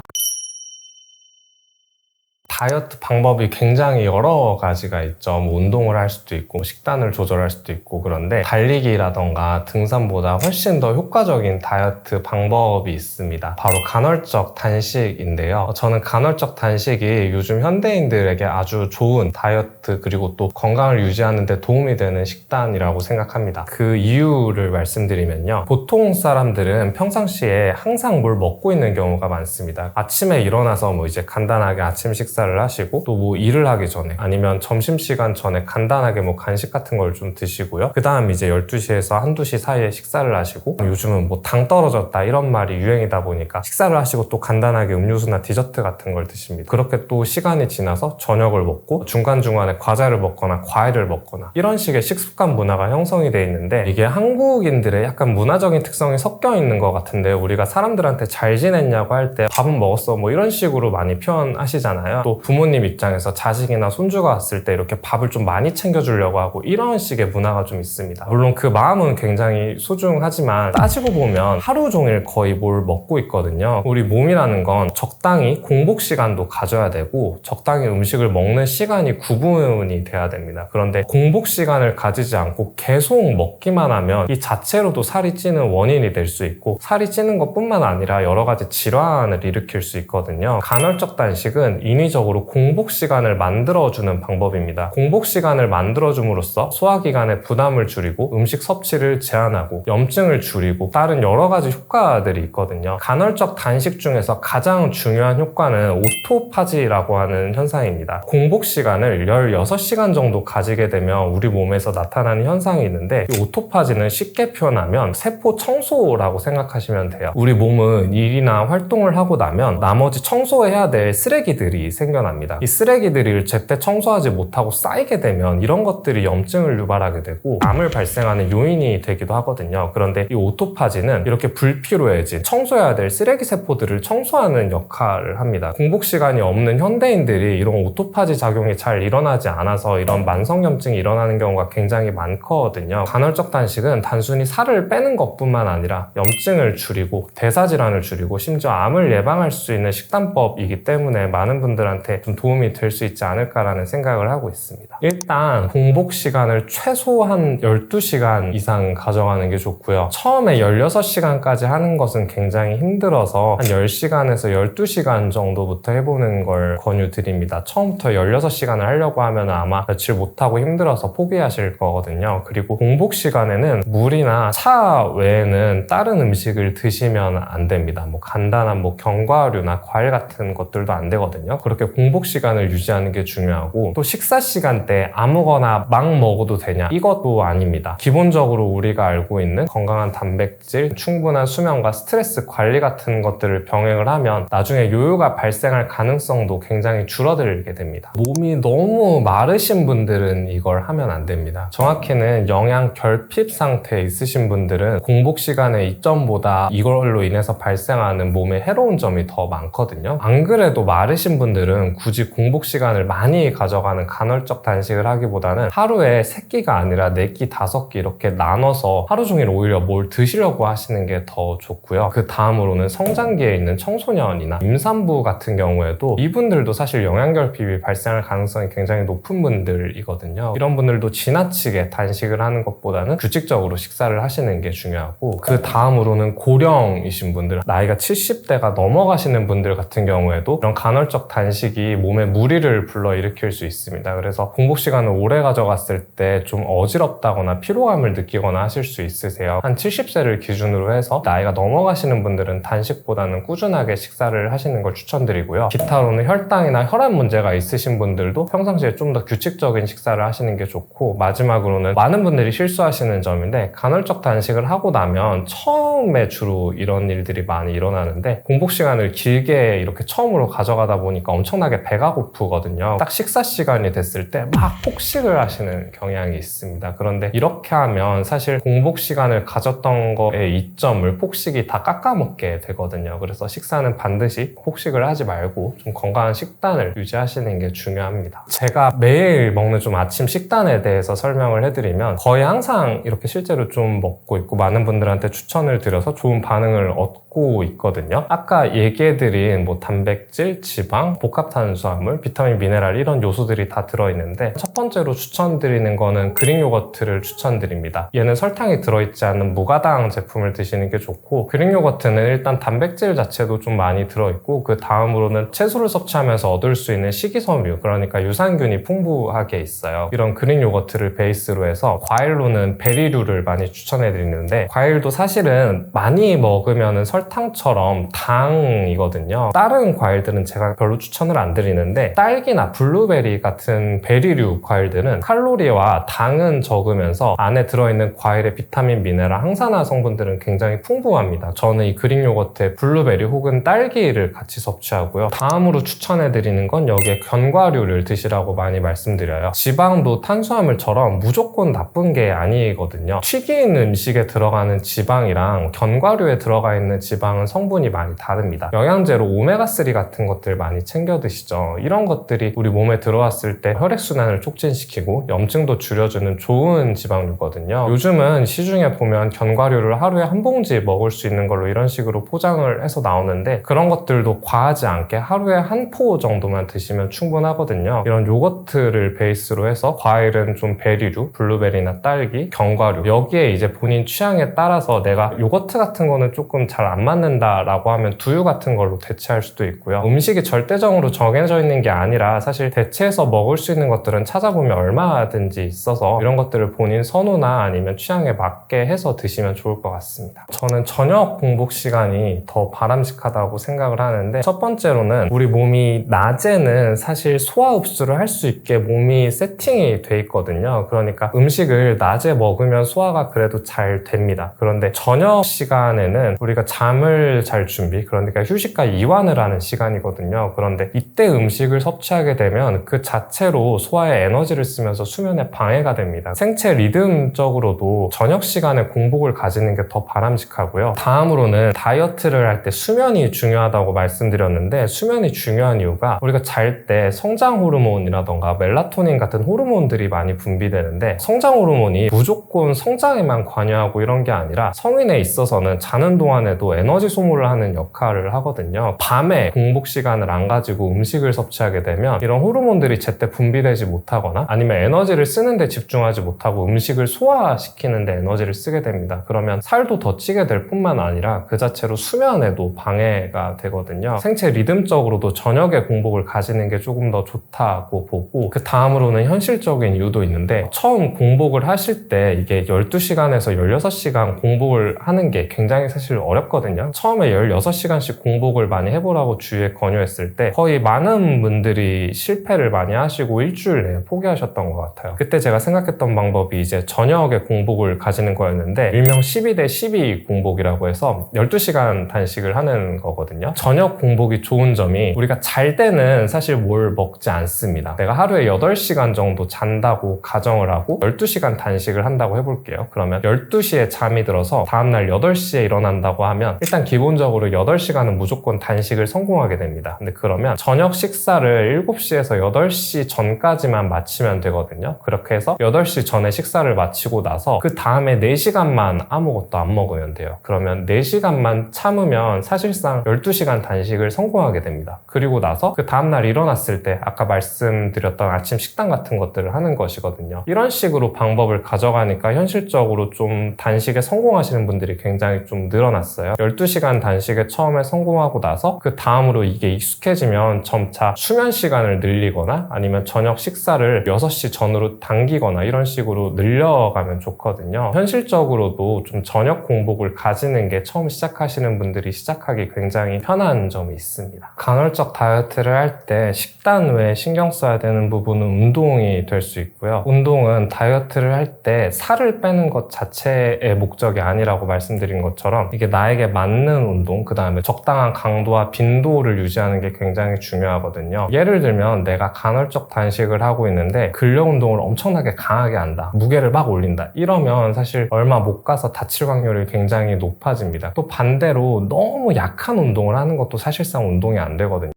다이어트 방법이 굉장히 여러 가지가 있죠. 뭐 운동을 할 수도 있고 식단을 조절할 수도 있고, 그런데 달리기라던가 등산보다 훨씬 더 효과적인 다이어트 방법이 있습니다. 바로 간헐적 단식인데요. 저는 간헐적 단식이 요즘 현대인들에게 아주 좋은 다이어트 그리고 또 건강을 유지하는 데 도움이 되는 식단이라고 생각합니다. 그 이유를 말씀드리면요, 보통 사람들은 평상시에 항상 뭘 먹고 있는 경우가 많습니다. 아침에 일어나서 뭐 이제 간단하게 아침 식사를 하시고, 또 뭐 일을 하기 전에 아니면 점심시간 전에 간단하게 뭐 간식 같은 걸 좀 드시고요. 그 다음 이제 12시에서 1~2시 사이에 식사를 하시고, 요즘은 뭐 당 떨어졌다 이런 말이 유행이다 보니까 식사를 하시고 또 간단하게 음료수나 디저트 같은 걸 드십니다. 그렇게 또 시간이 지나서 저녁을 먹고 중간중간에 과자를 먹거나 과일을 먹거나 이런 식의 식습관 문화가 형성이 돼 있는데, 이게 한국인들의 약간 문화적인 특성이 섞여 있는 것 같은데, 우리가 사람들한테 잘 지냈냐고 할 때 밥은 먹었어 뭐 이런 식으로 많이 표현하시잖아요. 또 부모님 입장에서 자식이나 손주가 왔을 때 이렇게 밥을 좀 많이 챙겨주려고 하고 이런 식의 문화가 좀 있습니다. 물론 그 마음은 굉장히 소중하지만 따지고 보면 하루 종일 거의 뭘 먹고 있거든요. 우리 몸이라는 건 적당히 공복 시간도 가져야 되고 적당히 음식을 먹는 시간이 구분이 돼야 됩니다. 그런데 공복 시간을 가지지 않고 계속 먹기만 하면 이 자체로도 살이 찌는 원인이 될 수 있고, 살이 찌는 것뿐만 아니라 여러 가지 질환을 일으킬 수 있거든요. 간헐적 단식은 인위적으로 공복 시간을 만들어주는 방법입니다. 공복 시간을 만들어줌으로써 소화기관의 부담을 줄이고 음식 섭취를 제한하고 염증을 줄이고 다른 여러 가지 효과들이 있거든요. 간헐적 단식 중에서 가장 중요한 효과는 오토파지라고 하는 현상입니다. 공복 시간을 16시간 정도 가지게 되면 우리 몸에서 나타나는 현상이 있는데, 이 오토파지는 쉽게 표현하면 세포 청소라고 생각하시면 돼요. 우리 몸은 일이나 활동을 하고 나면 나머지 청소해야 될 쓰레기들이 생겨납니다. 이 쓰레기들을 제때 청소하지 못하고 쌓이게 되면 이런 것들이 염증을 유발하게 되고 암을 발생하는 요인이 되기도 하거든요. 그런데 이 오토파지는 이렇게 불필요해진 청소해야 될 쓰레기 세포들을 청소하는 역할을 합니다. 공복 시간이 없는 현대인들이 이런 오토파지 작용이 잘 일어나지 않아서 이런 만성염증이 일어나는 경우가 굉장히 많거든요. 간헐적 단식은 단순히 살을 빼는 것뿐만 아니라 염증을 줄이고 대사질환을 줄이고 심지어 암을 예방할 수 있는 식단법이기 때문에 많은 분들한테 좀 도움이 될 수 있지 않을까라는 생각을 하고 있습니다. 일단 공복 시간을 최소한 12시간 이상 가져가는 게 좋고요. 처음에 16시간까지 하는 것은 굉장히 힘들어서 한 10시간에서 12시간 정도부터 해보는 걸 권유드립니다. 처음부터 16시간을 하려고 하면 아마 며칠 못하고 힘들어서 포기하실 거거든요. 그리고 공복 시간에는 물이나 차 외에는 다른 음식을 드시면 안 됩니다. 뭐 간단한 뭐 견과류나 과일 같은 것들도 안 되거든요. 그렇게 공복 시간을 유지하는 게 중요하고, 또 식사 시간 때 아무거나 막 먹어도 되냐? 이것도 아닙니다. 기본적으로 우리가 알고 있는 건강한 단백질, 충분한 수면과 스트레스 관리 같은 것들을 병행을 하면 나중에 요요가 발생할 가능성도 굉장히 줄어들게 됩니다. 몸이 너무 마르신 분들은 이걸 하면 안 됩니다. 정확히는 영양 결핍 상태에 있으신 분들은 공복 시간의 이점보다 이걸로 인해서 발생하는 몸에 해로운 점이 더 많거든요. 안 그래도 마르신 분들은 요즘은 굳이 공복 시간을 많이 가져가는 간헐적 단식을 하기보다는 하루에 3끼가 아니라 4끼, 5끼 이렇게 나눠서 하루 종일 오히려 뭘 드시려고 하시는 게 더 좋고요. 그 다음으로는 성장기에 있는 청소년이나 임산부 같은 경우에도 이분들도 사실 영양결핍이 발생할 가능성이 굉장히 높은 분들이거든요. 이런 분들도 지나치게 단식을 하는 것보다는 규칙적으로 식사를 하시는 게 중요하고, 그 다음으로는 고령이신 분들, 나이가 70대가 넘어가시는 분들 같은 경우에도 이런 간헐적 단식이 몸에 무리를 불러일으킬 수 있습니다. 그래서 공복 시간을 오래 가져갔을 때 좀 어지럽다거나 피로감을 느끼거나 하실 수 있으세요. 한 70세를 기준으로 해서 나이가 넘어가시는 분들은 단식보다는 꾸준하게 식사를 하시는 걸 추천드리고요. 기타로는 혈당이나 혈압 문제가 있으신 분들도 평상시에 좀 더 규칙적인 식사를 하시는 게 좋고, 마지막으로는 많은 분들이 실수하시는 점인데, 간헐적 단식을 하고 나면 처음에 주로 이런 일들이 많이 일어나는데, 공복 시간을 길게 이렇게 처음으로 가져가다 보니까 엄청나게 배가 고프거든요. 딱 식사 시간이 됐을 때 막 폭식을 하시는 경향이 있습니다. 그런데 이렇게 하면 사실 공복 시간을 가졌던 거의 이점을 폭식이 다 깎아먹게 되거든요. 그래서 식사는 반드시 폭식을 하지 말고 좀 건강한 식단을 유지하시는 게 중요합니다. 제가 매일 먹는 좀 아침 식단에 대해서 설명을 해드리면, 거의 항상 이렇게 실제로 좀 먹고 있고 많은 분들한테 추천을 드려서 좋은 반응을 얻고 있거든요. 아까 얘기해드린 뭐 단백질, 지방, 복합탄수화물, 비타민, 미네랄 이런 요소들이 다 들어있는데, 첫 번째로 추천드리는 거는 그릭 요거트를 추천드립니다. 얘는 설탕이 들어있지 않은 무가당 제품을 드시는 게 좋고, 그릭 요거트는 일단 단백질 자체도 좀 많이 들어있고, 그 다음으로는 채소를 섭취하면서 얻을 수 있는 식이섬유, 그러니까 유산균이 풍부하게 있어요. 이런 그릭 요거트를 베이스로 해서 과일로는 베리류를 많이 추천해드리는데, 과일도 사실은 많이 먹으면 설탕처럼 당이거든요. 다른 과일들은 제가 별로 추천을 안 드리는데, 딸기나 블루베리 같은 베리류 과일들은 칼로리와 당은 적으면서 안에 들어있는 과일의 비타민, 미네랄, 항산화 성분들은 굉장히 풍부합니다. 저는 이 그릭 요거트에 블루베리 혹은 딸기를 같이 섭취하고요. 다음으로 추천해드리는 건 여기에 견과류를 드시라고 많이 말씀드려요. 지방도 탄수화물처럼 무조건 나쁜 게 아니거든요. 튀긴 음식에 들어가는 지방이랑 견과류에 들어가 있는 지방은 성분이 많이 다릅니다. 영양제로 오메가3 같은 것들 많이 챙겨 드시죠. 이런 것들이 우리 몸에 들어왔을 때 혈액순환을 촉진시키고 염증도 줄여주는 좋은 지방류거든요. 요즘은 시중에 보면 견과류를 하루에 한 봉지 먹을 수 있는 걸로 이런 식으로 포장을 해서 나오는데, 그런 것들도 과하지 않게 하루에 한 포 정도만 드시면 충분하거든요. 이런 요거트를 베이스로 해서 과일은 좀 베리류, 블루베리나 딸기, 견과류, 여기에 이제 본인 취향에 따라서 내가 요거트 같은 거는 조금 잘 안 맞는다라고 하면 두유 같은 걸로 대체할 수도 있고요. 음식이 절대적으로 정해져 있는 게 아니라 사실 대체해서 먹을 수 있는 것들은 찾아보면 얼마든지 있어서 이런 것들을 본인 선호나 아니면 취향에 맞게 해서 드시면 좋을 것 같습니다. 저는 저녁 공복 시간이 더 바람직하다고 생각을 하는데, 첫 번째로는 우리 몸이 낮에는 사실 소화 흡수를 할 수 있게 몸이 세팅이 돼 있거든요. 그러니까 음식을 낮에 먹으면 소화가 그래도 잘 됩니다. 그런데 저녁 시간에는 우리가 잠을 잘 준비, 그러니까 휴식과 이완을 하는 시간이거든요. 그런데 이때 음식을 섭취하게 되면 그 자체로 소화에 에너지를 쓰면서 수면에 방해가 됩니다. 생체 리듬적으로도 저녁 시간에 공복을 가지는 게 더 바람직하고요. 다음으로는 다이어트를 할 때 수면이 중요하다고 말씀드렸는데, 수면이 중요한 이유가 우리가 잘 때 성장 호르몬이라던가 멜라토닌 같은 호르몬들이 많이 분비되는데, 성장 호르몬이 무조건 성장에만 관여하고 이런 게 아니라 성인에 있어서는 자는 동안에도 에너지 소모를 하는 역할을 하거든요. 밤에 공복 시간을 안 가지고 음식을 섭취하게 되면 이런 호르몬들이 제때 분비되지 못하거나 아니면 에너지를 쓰는 데 집중하지 못하고 음식을 소화시키는 데 에너지를 쓰게 됩니다. 그러면 살도 더 찌게 될 뿐만 아니라 그 자체로 수면에도 방해가 되거든요. 생체 리듬적으로도 저녁에 공복을 가지는 게 조금 더 좋다고 보고, 그 다음으로는 현실적인 이유도 있는데, 처음 공복을 하실 때 이게 12시간에서 16시간 공복을 하는 게 굉장히 사실 어렵거든요. 처음에 16시간씩 공복을 많이 해보라고 주위에 권유했을 때 거의 많은 분들이 실패를 많이 하시고 일주일 내에 포기하셨던 것 같아요. 그때 제가 생각했던 방법이 이제 저녁에 공복을 가지는 거였는데, 일명 12대 12 공복이라고 해서 12시간 단식을 하는 거거든요. 저녁 공복이 좋은 점이 우리가 잘 때는 사실 뭘 먹지 않습니다. 내가 하루에 8시간 정도 잔다고 가정을 하고 12시간 단식을 한다고 해볼게요. 그러면 12시에 잠이 들어서 다음날 8시에 일어난다고 하면 일단 기본적으로 8시간은 무조건 단식을 성공하게 됩니다. 근데 그러면 저녁 저녁 식사를 7시에서 8시 전까지만 마치면 되거든요. 그렇게 해서 8시 전에 식사를 마치고 나서 그 다음에 4시간만 아무것도 안 먹으면 돼요. 그러면 4시간만 참으면 사실상 12시간 단식을 성공하게 됩니다. 그리고 나서 그 다음날 일어났을 때 아까 말씀드렸던 아침 식단 같은 것들을 하는 것이거든요. 이런 식으로 방법을 가져가니까 현실적으로 좀 단식에 성공하시는 분들이 굉장히 좀 늘어났어요. 12시간 단식에 처음에 성공하고 나서 그 다음으로 이게 익숙해지면 점차 수면 시간을 늘리거나 아니면 저녁 식사를 6시 전으로 당기거나 이런 식으로 늘려가면 좋거든요. 현실적으로도 좀 저녁 공복을 가지는 게 처음 시작하시는 분들이 시작하기 굉장히 편한 점이 있습니다. 간헐적 다이어트를 할 때 식단 외에 신경 써야 되는 부분은 운동이 될 수 있고요. 운동은 다이어트를 할 때 살을 빼는 것 자체의 목적이 아니라고 말씀드린 것처럼 이게 나에게 맞는 운동, 그 다음에 적당한 강도와 빈도를 유지하는 게 굉장히 중요하거든요. 예를 들면 내가 간헐적 단식을 하고 있는데 근력 운동을 엄청나게 강하게 한다, 무게를 막 올린다, 이러면 사실 얼마 못 가서 다칠 확률이 굉장히 높아집니다. 또 반대로 너무 약한 운동을 하는 것도 사실상 운동이 안 되거든요.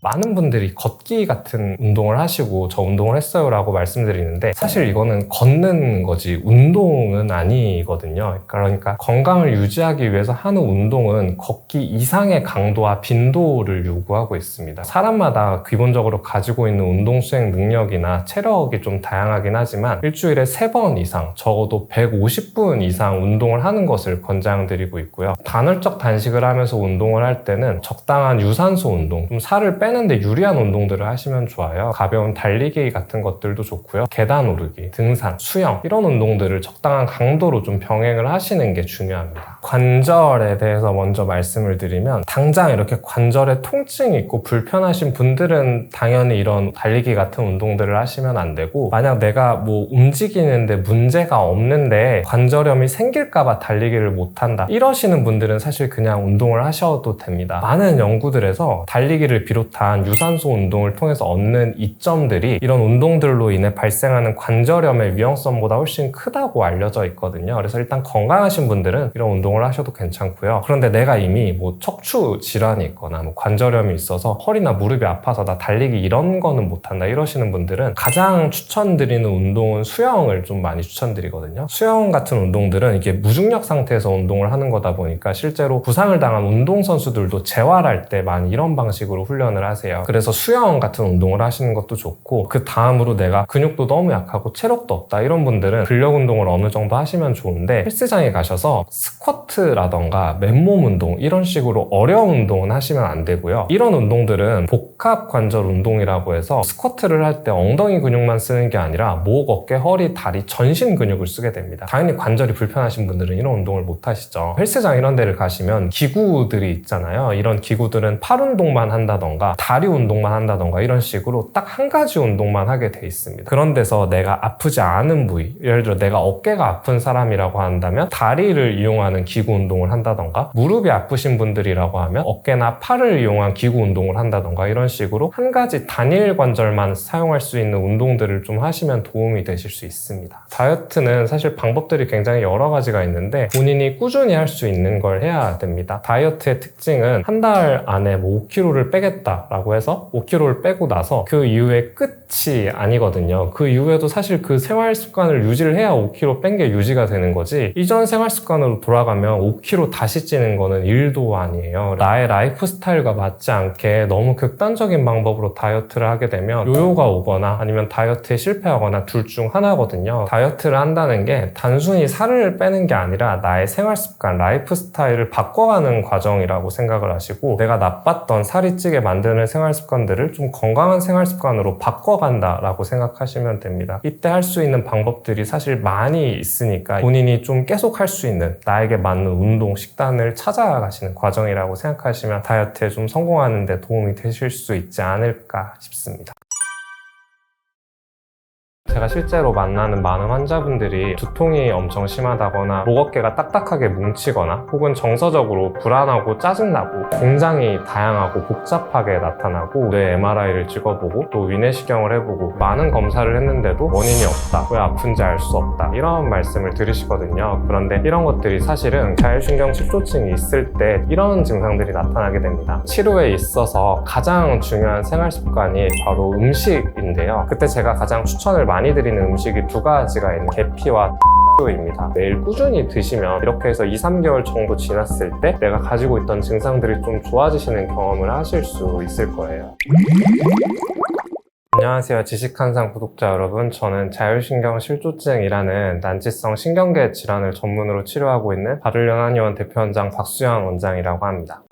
많은 분들이 걷기 같은 운동을 하시고 저 운동을 했어요 라고 말씀드리는데 사실 이거는 걷는 거지 운동은 아니거든요. 그러니까 건강을 유지하기 위해서 하는 운동은 걷기 이상의 강도와 빈도를 요구하고 있습니다. 사람마다 기본적으로 가지고 있는 운동 수행 능력이나 체력이 좀 다양하긴 하지만 일주일에 3번 이상, 적어도 150분 이상 운동을 하는 것을 권장드리고 있고요. 간헐적 단식을 하면서 운동을 할 때는 적당한 유산소 운동, 좀 살을 빼는데 유리한 운동들을 하시면 좋아요. 가벼운 달리기 같은 것들도 좋고요. 계단 오르기, 등산, 수영 이런 운동들을 적당한 강도로 좀 병행을 하시는 게 중요합니다. 관절에 대해서 먼저 말씀을 드리면 당장 이렇게 관절에 통증이 있고 불편하신 분들은 당연히 이런 달리기 같은 운동들을 하시면 안 되고, 만약 내가 뭐 움직이는데 문제가 없는데 관절염이 생길까봐 달리기를 못한다 이러시는 분들은 사실 그냥 운동을 하셔도 됩니다. 많은 연구들에서 달리기를 비롯한 유산소 운동을 통해서 얻는 이점들이 이런 운동들로 인해 발생하는 관절염의 위험성보다 훨씬 크다고 알려져 있거든요. 그래서 일단 건강하신 분들은 이런 운동을 하셔도 괜찮고요. 그런데 내가 이미 뭐 척추 질환이 있거나 뭐 관절염이 있어서 허리나 무릎이 아파서 나 달리기 이런 거는 못한다 이러시는 분들은 가장 추천드리는 운동은 수영을 좀 많이 추천드리거든요. 수영 같은 운동들은 이게 무중력 상태에서 운동을 하는 거다 보니까 실제로 부상을 당한 운동선수들도 재활할 때 많이 이런 방식으로 훈련을 하세요. 그래서 수영 같은 운동을 하시는 것도 좋고, 그 다음으로 내가 근육도 너무 약하고 체력도 없다 이런 분들은 근력 운동을 어느 정도 하시면 좋은데, 헬스장에 가셔서 스쿼트라던가 맨몸 운동 이런 식으로 어려운 운동은 하시면 안 되고요. 이런 운동들은 복합 관절 운동이라고 해서 스쿼트를 할 때 엉덩이 근육만 쓰는 게 아니라 목, 어깨, 허리, 다리, 전신 근육을 쓰게 됩니다. 당연히 관절이 불편하신 분들은 이런 운동을 못 하시죠. 헬스장 이런 데를 가시면 기구들이 있잖아요. 이런 기구들은 팔 운동만 한다던가 다리 운동만 한다던가 이런 식으로 딱 한 가지 운동만 하게 돼 있습니다. 그런 데서 내가 아프지 않은 부위, 예를 들어 내가 어깨가 아픈 사람이라고 한다면 다리를 이용하는 기구 운동을 한다던가, 무릎이 아프신 분들이라고 하면 어깨나 팔을 이용한 기구 운동을 한다던가 이런 식으로 한 가지 단일 관절만 사용할 수 있는 운동들을 좀 하시면 도움이 되실 수 있습니다. 다이어트는 사실 방법들이 굉장히 여러 가지가 있는데 본인이 꾸준히 할 수 있는 걸 해야 됩니다. 다이어트의 특징은 한 달 안에 뭐 5kg를 빼겠다라고 해서 5kg를 빼고 나서 그 이후에 끝이 아니거든요. 그 이후에도 사실 그 생활 습관을 유지를 해야 5kg 뺀 게 유지가 되는 거지, 이전 생활 습관으로 돌아가면 5kg 다시 찌는 거는 일도 아니에요. 나의 라이프 스타일과 맞지 않게 너무 극단적인 방법으로 다이어트를 하게 되면 요요가 오거나 아니면 다이어트에 실패하거나 둘 중 하나거든요. 다이어트를 한다는 게 단순히 살을 빼는 게 아니라 나의 생활 습관, 라이프 스타일을 바꿔가는 과정이라고 생각을 하시고, 내가 나빴던 살이 찌게 만드는 생활 습관들을 좀 건강한 생활 습관으로 바꿔간다라고 생각하시면 됩니다. 이때 할 수 있는 방법들이 사실 많이 있으니까 본인이 좀 계속 할 수 있는 나에게 맞는 운동, 식단을 찾아가시는 과정이라고 생각하시면 다이어트에 좀 성공하는 데 도움이 되실 수 있지 않을까 싶습니다. 제가 실제로 만나는 많은 환자분들이 두통이 엄청 심하다거나 목 어깨가 딱딱하게 뭉치거나 혹은 정서적으로 불안하고 짜증나고 굉장히 다양하고 복잡하게 나타나고 뇌 MRI를 찍어보고 또 위내시경을 해보고 많은 검사를 했는데도 원인이 없다, 왜 아픈지 알 수 없다, 이런 말씀을 들으시거든요. 그런데 이런 것들이 사실은 자율신경 실조증이 있을 때 이런 증상들이 나타나게 됩니다. 치료에 있어서 가장 중요한 생활 습관이 바로 음식인데요. 그때 제가 가장 추천을 많이 드리는 음식이 두 가지가 있는 계피와 입니다. 매일 꾸준히 드시면 이렇게 해서 2-3개월 정도 지났을 때 내가 가지고 있던 증상들이 좀 좋아지시는 경험을 하실 수 있을 거예요. 안녕하세요. 지식한상 구독자 여러분. 저는 자율신경 실조증이라는 난치성 신경계 질환을 전문으로 치료하고 있는 바를련 대표원장 박수영 원장이라고 합니다.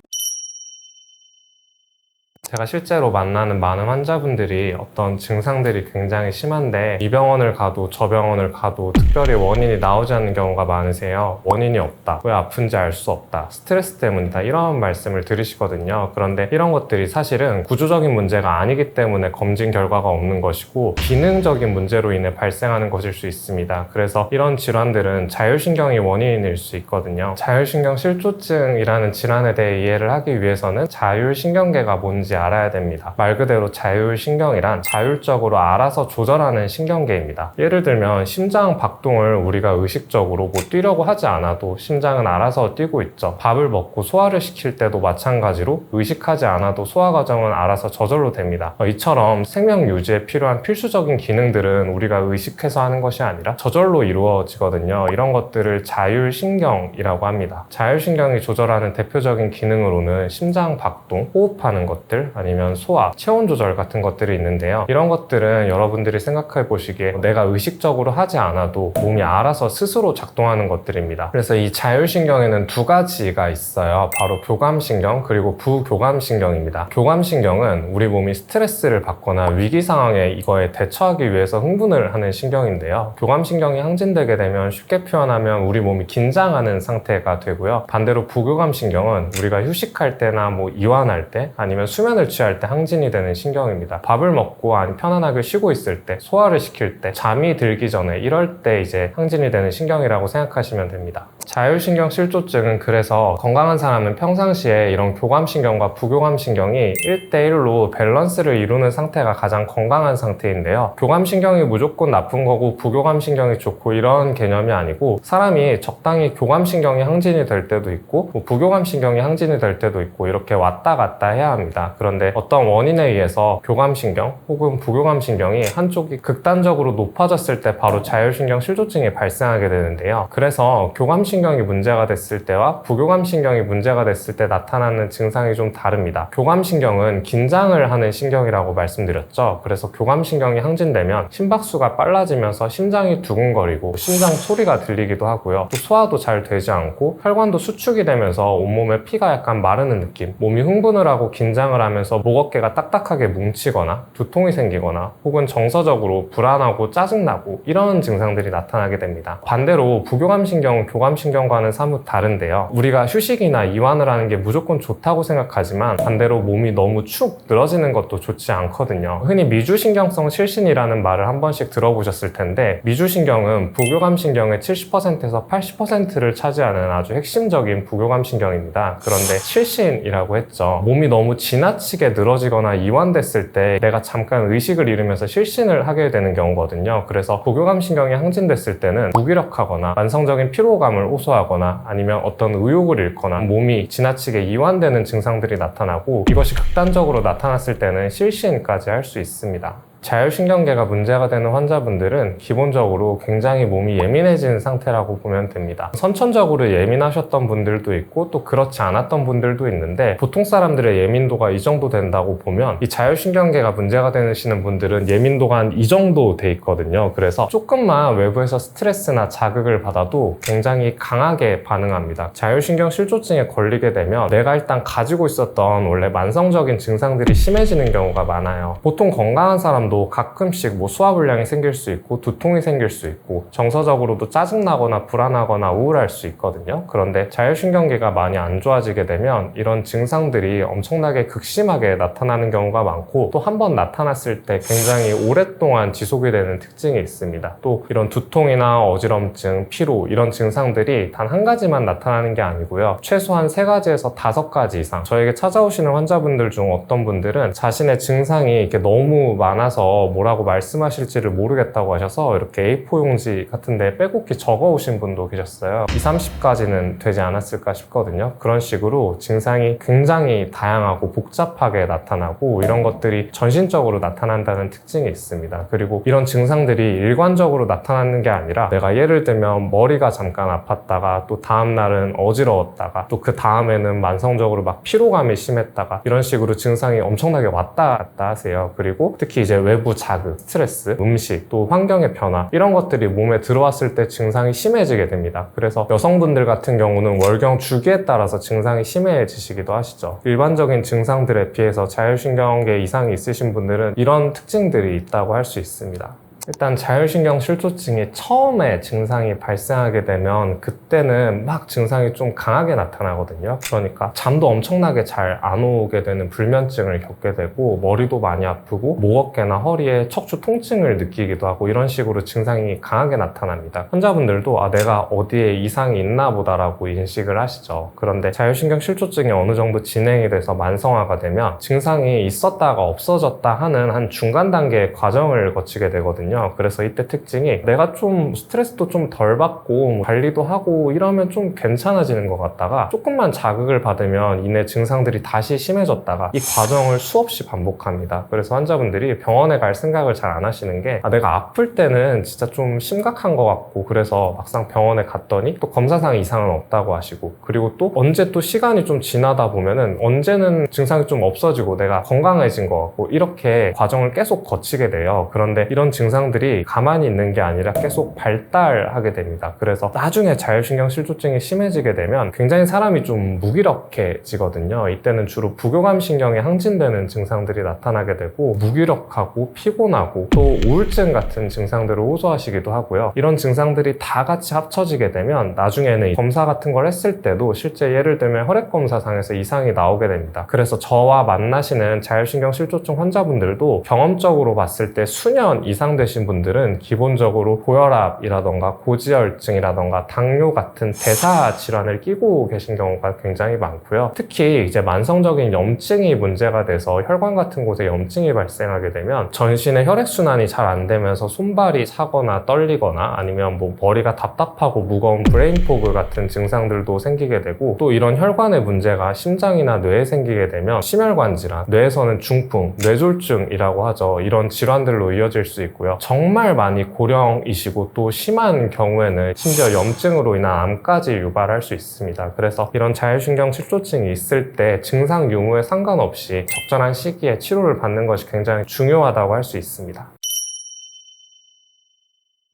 제가 실제로 만나는 많은 환자분들이 어떤 증상들이 굉장히 심한데 이 병원을 가도 저 병원을 가도 특별히 원인이 나오지 않는 경우가 많으세요. 원인이 없다, 왜 아픈지 알 수 없다, 스트레스 때문이다, 이런 말씀을 들으시거든요. 그런데 이런 것들이 사실은 구조적인 문제가 아니기 때문에 검진 결과가 없는 것이고 기능적인 문제로 인해 발생하는 것일 수 있습니다. 그래서 이런 질환들은 자율신경이 원인일 수 있거든요. 자율신경 실조증이라는 질환에 대해 이해를 하기 위해서는 자율신경계가 뭔지 알아야 됩니다. 말 그대로 자율신경이란 자율적으로 알아서 조절하는 신경계입니다. 예를 들면 심장 박동을 우리가 의식적으로 뛰려고 하지 않아도 심장은 알아서 뛰고 있죠. 밥을 먹고 소화를 시킬 때도 마찬가지로 의식하지 않아도 소화 과정은 알아서 저절로 됩니다. 이처럼 생명 유지에 필요한 필수적인 기능들은 우리가 의식해서 하는 것이 아니라 저절로 이루어지거든요. 이런 것들을 자율신경이라고 합니다. 자율신경이 조절하는 대표적인 기능으로는 심장 박동, 호흡하는 것들, 아니면 소화, 체온 조절 같은 것들이 있는데요. 이런 것들은 여러분들이 생각해 보시기에 내가 의식적으로 하지 않아도 몸이 알아서 스스로 작동하는 것들입니다. 그래서 이 자율신경에는 두 가지가 있어요. 바로 교감신경 그리고 부교감신경입니다. 교감신경은 우리 몸이 스트레스를 받거나 위기 상황에 이거에 대처하기 위해서 흥분을 하는 신경인데요. 교감신경이 항진되게 되면 쉽게 표현하면 우리 몸이 긴장하는 상태가 되고요. 반대로 부교감신경은 우리가 휴식할 때나 이완할 때 아니면 수면을 취할 때 항진이 되는 신경입니다. 밥을 먹고 아니 편안하게 쉬고 있을 때, 소화를 시킬 때, 잠이 들기 전에 이럴 때 이제 항진이 되는 신경이라고 생각하시면 됩니다. 자율신경 실조증은 그래서 건강한 사람은 평상시에 이런 교감신경과 부교감신경이 1대1로 밸런스를 이루는 상태가 가장 건강한 상태인데요. 교감신경이 무조건 나쁜 거고 부교감신경이 좋고 이런 개념이 아니고 사람이 적당히 교감신경이 항진이 될 때도 있고 부교감신경이 항진이 될 때도 있고 이렇게 왔다 갔다 해야 합니다. 그런데 어떤 원인에 의해서 교감신경 혹은 부교감신경이 한쪽이 극단적으로 높아졌을 때 바로 자율신경 실조증이 발생하게 되는데요. 그래서 교감신경이 문제가 됐을 때와 부교감신경이 문제가 됐을 때 나타나는 증상이 좀 다릅니다. 교감신경은 긴장을 하는 신경이라고 말씀드렸죠. 그래서 교감신경이 항진되면 심박수가 빨라지면서 심장이 두근거리고 심장 소리가 들리기도 하고요. 또 소화도 잘 되지 않고 혈관도 수축이 되면서 온몸에 피가 약간 마르는 느낌, 몸이 흥분을 하고 긴장을 하면서 목 어깨가 딱딱하게 뭉치거나 두통이 생기거나 혹은 정서적으로 불안하고 짜증나고 이런 증상들이 나타나게 됩니다. 반대로 부교감신경은 교감신경과는 사뭇 다른데요. 우리가 휴식이나 이완을 하는 게 무조건 좋다고 생각하지만 반대로 몸이 너무 축 늘어지는 것도 좋지 않거든요. 흔히 미주신경성 실신이라는 말을 한 번씩 들어보셨을 텐데 미주신경은 부교감신경의 70%에서 80%를 차지하는 아주 핵심적인 부교감신경입니다. 그런데 실신이라고 했죠. 몸이 너무 지나치게 늘어지거나 이완됐을 때 내가 잠깐 의식을 잃으면서 실신을 하게 되는 경우거든요. 그래서 부교감신경이 항진됐을 때는 무기력하거나 만성적인 피로감을 호소하거나 아니면 어떤 의욕을 잃거나 몸이 지나치게 이완되는 증상들이 나타나고 이것이 극단적으로 나타났을 때는 실신까지 할 수 있습니다. 자율신경계가 문제가 되는 환자분들은 기본적으로 굉장히 몸이 예민해진 상태라고 보면 됩니다. 선천적으로 예민하셨던 분들도 있고 또 그렇지 않았던 분들도 있는데 보통 사람들의 예민도가 이 정도 된다고 보면 이 자율신경계가 문제가 되시는 분들은 예민도가 한 이 정도 돼 있거든요. 그래서 조금만 외부에서 스트레스나 자극을 받아도 굉장히 강하게 반응합니다. 자율신경 실조증에 걸리게 되면 내가 일단 가지고 있었던 원래 만성적인 증상들이 심해지는 경우가 많아요. 보통 건강한 사람도 반면도 가끔씩 뭐 소화불량이 생길 수 있고 두통이 생길 수 있고 정서적으로도 짜증나거나 불안하거나 우울할 수 있거든요. 그런데 자율신경계가 많이 안 좋아지게 되면 이런 증상들이 엄청나게 극심하게 나타나는 경우가 많고, 또 한 번 나타났을 때 굉장히 오랫동안 지속이 되는 특징이 있습니다. 또 이런 두통이나 어지럼증, 피로 이런 증상들이 단 한 가지만 나타나는 게 아니고요. 최소한 3가지에서 5가지 이상, 저에게 찾아오시는 환자분들 중 어떤 분들은 자신의 증상이 이렇게 너무 많아서 뭐라고 말씀하실지를 모르겠다고 하셔서 이렇게 A4 용지 같은 데 빼곡히 적어 오신 분도 계셨어요. 30가지는 되지 않았을까 싶거든요. 그런 식으로 증상이 굉장히 다양하고 복잡하게 나타나고, 이런 것들이 전신적으로 나타난다는 특징이 있습니다. 그리고 이런 증상들이 일관적으로 나타나는 게 아니라, 내가 예를 들면 머리가 잠깐 아팠다가 또 다음날은 어지러웠다가 또 그 다음에는 만성적으로 막 피로감이 심했다가, 이런 식으로 증상이 엄청나게 왔다 갔다 하세요. 그리고 특히 이제 외부 자극, 스트레스, 음식, 또 환경의 변화, 이런 것들이 몸에 들어왔을 때 증상이 심해지게 됩니다. 그래서 여성분들 같은 경우는 월경 주기에 따라서 증상이 심해지시기도 하시죠. 일반적인 증상들에 비해서 자율신경계 이상이 있으신 분들은 이런 특징들이 있다고 할 수 있습니다. 일단 자율신경 실조증이 처음에 증상이 발생하게 되면 그때는 막 증상이 좀 강하게 나타나거든요. 그러니까 잠도 엄청나게 잘 안 오게 되는 불면증을 겪게 되고, 머리도 많이 아프고 목 어깨나 허리에 척추 통증을 느끼기도 하고, 이런 식으로 증상이 강하게 나타납니다. 환자분들도 내가 어디에 이상이 있나 보다라고 인식을 하시죠. 그런데 자율신경 실조증이 어느 정도 진행이 돼서 만성화가 되면 증상이 있었다가 없어졌다 하는 한 중간 단계의 과정을 거치게 되거든요. 그래서 이때 특징이, 내가 좀 스트레스도 좀 덜 받고 관리도 하고 이러면 좀 괜찮아지는 것 같다가, 조금만 자극을 받으면 이내 증상들이 다시 심해졌다가, 이 과정을 수없이 반복합니다. 그래서 환자분들이 병원에 갈 생각을 잘 안 하시는 게, 내가 아플 때는 진짜 좀 심각한 것 같고 그래서 막상 병원에 갔더니 또 검사상 이상은 없다고 하시고, 그리고 또 언제 또 시간이 좀 지나다 보면은 언제는 증상이 좀 없어지고 내가 건강해진 것 같고, 이렇게 과정을 계속 거치게 돼요. 그런데 이런 증상들이 가만히 있는 게 아니라 계속 발달하게 됩니다. 그래서 나중에 자율신경 실조증이 심해지게 되면 굉장히 사람이 좀 무기력해지거든요. 이때는 주로 부교감 신경에 항진되는 증상들이 나타나게 되고, 무기력하고 피곤하고 또 우울증 같은 증상들을 호소하시기도 하고요. 이런 증상들이 다 같이 합쳐지게 되면 나중에는 검사 같은 걸 했을 때도 실제 예를 들면 혈액검사상에서 이상이 나오게 됩니다. 그래서 저와 만나시는 자율신경 실조증 환자분들도 경험적으로 봤을 때 수년 이상 되신 분들은 기본적으로 고혈압이라던가 고지혈증이라던가 당뇨 같은 대사 질환을 끼고 계신 경우가 굉장히 많고요. 특히 이제 만성적인 염증이 문제가 돼서 혈관 같은 곳에 염증이 발생하게 되면 전신의 혈액순환이 잘 안 되면서 손발이 차거나 떨리거나, 아니면 뭐 머리가 답답하고 무거운 브레인포그 같은 증상들도 생기게 되고, 또 이런 혈관의 문제가 심장이나 뇌에 생기게 되면 심혈관 질환, 뇌에서는 중풍, 뇌졸중이라고 하죠. 이런 질환들로 이어질 수 있고요. 정말 많이 고령이시고 또 심한 경우에는 심지어 염증으로 인한 암까지 유발할 수 있습니다. 그래서 이런 자율신경 실조증이 있을 때 증상 유무에 상관없이 적절한 시기에 치료를 받는 것이 굉장히 중요하다고 할 수 있습니다.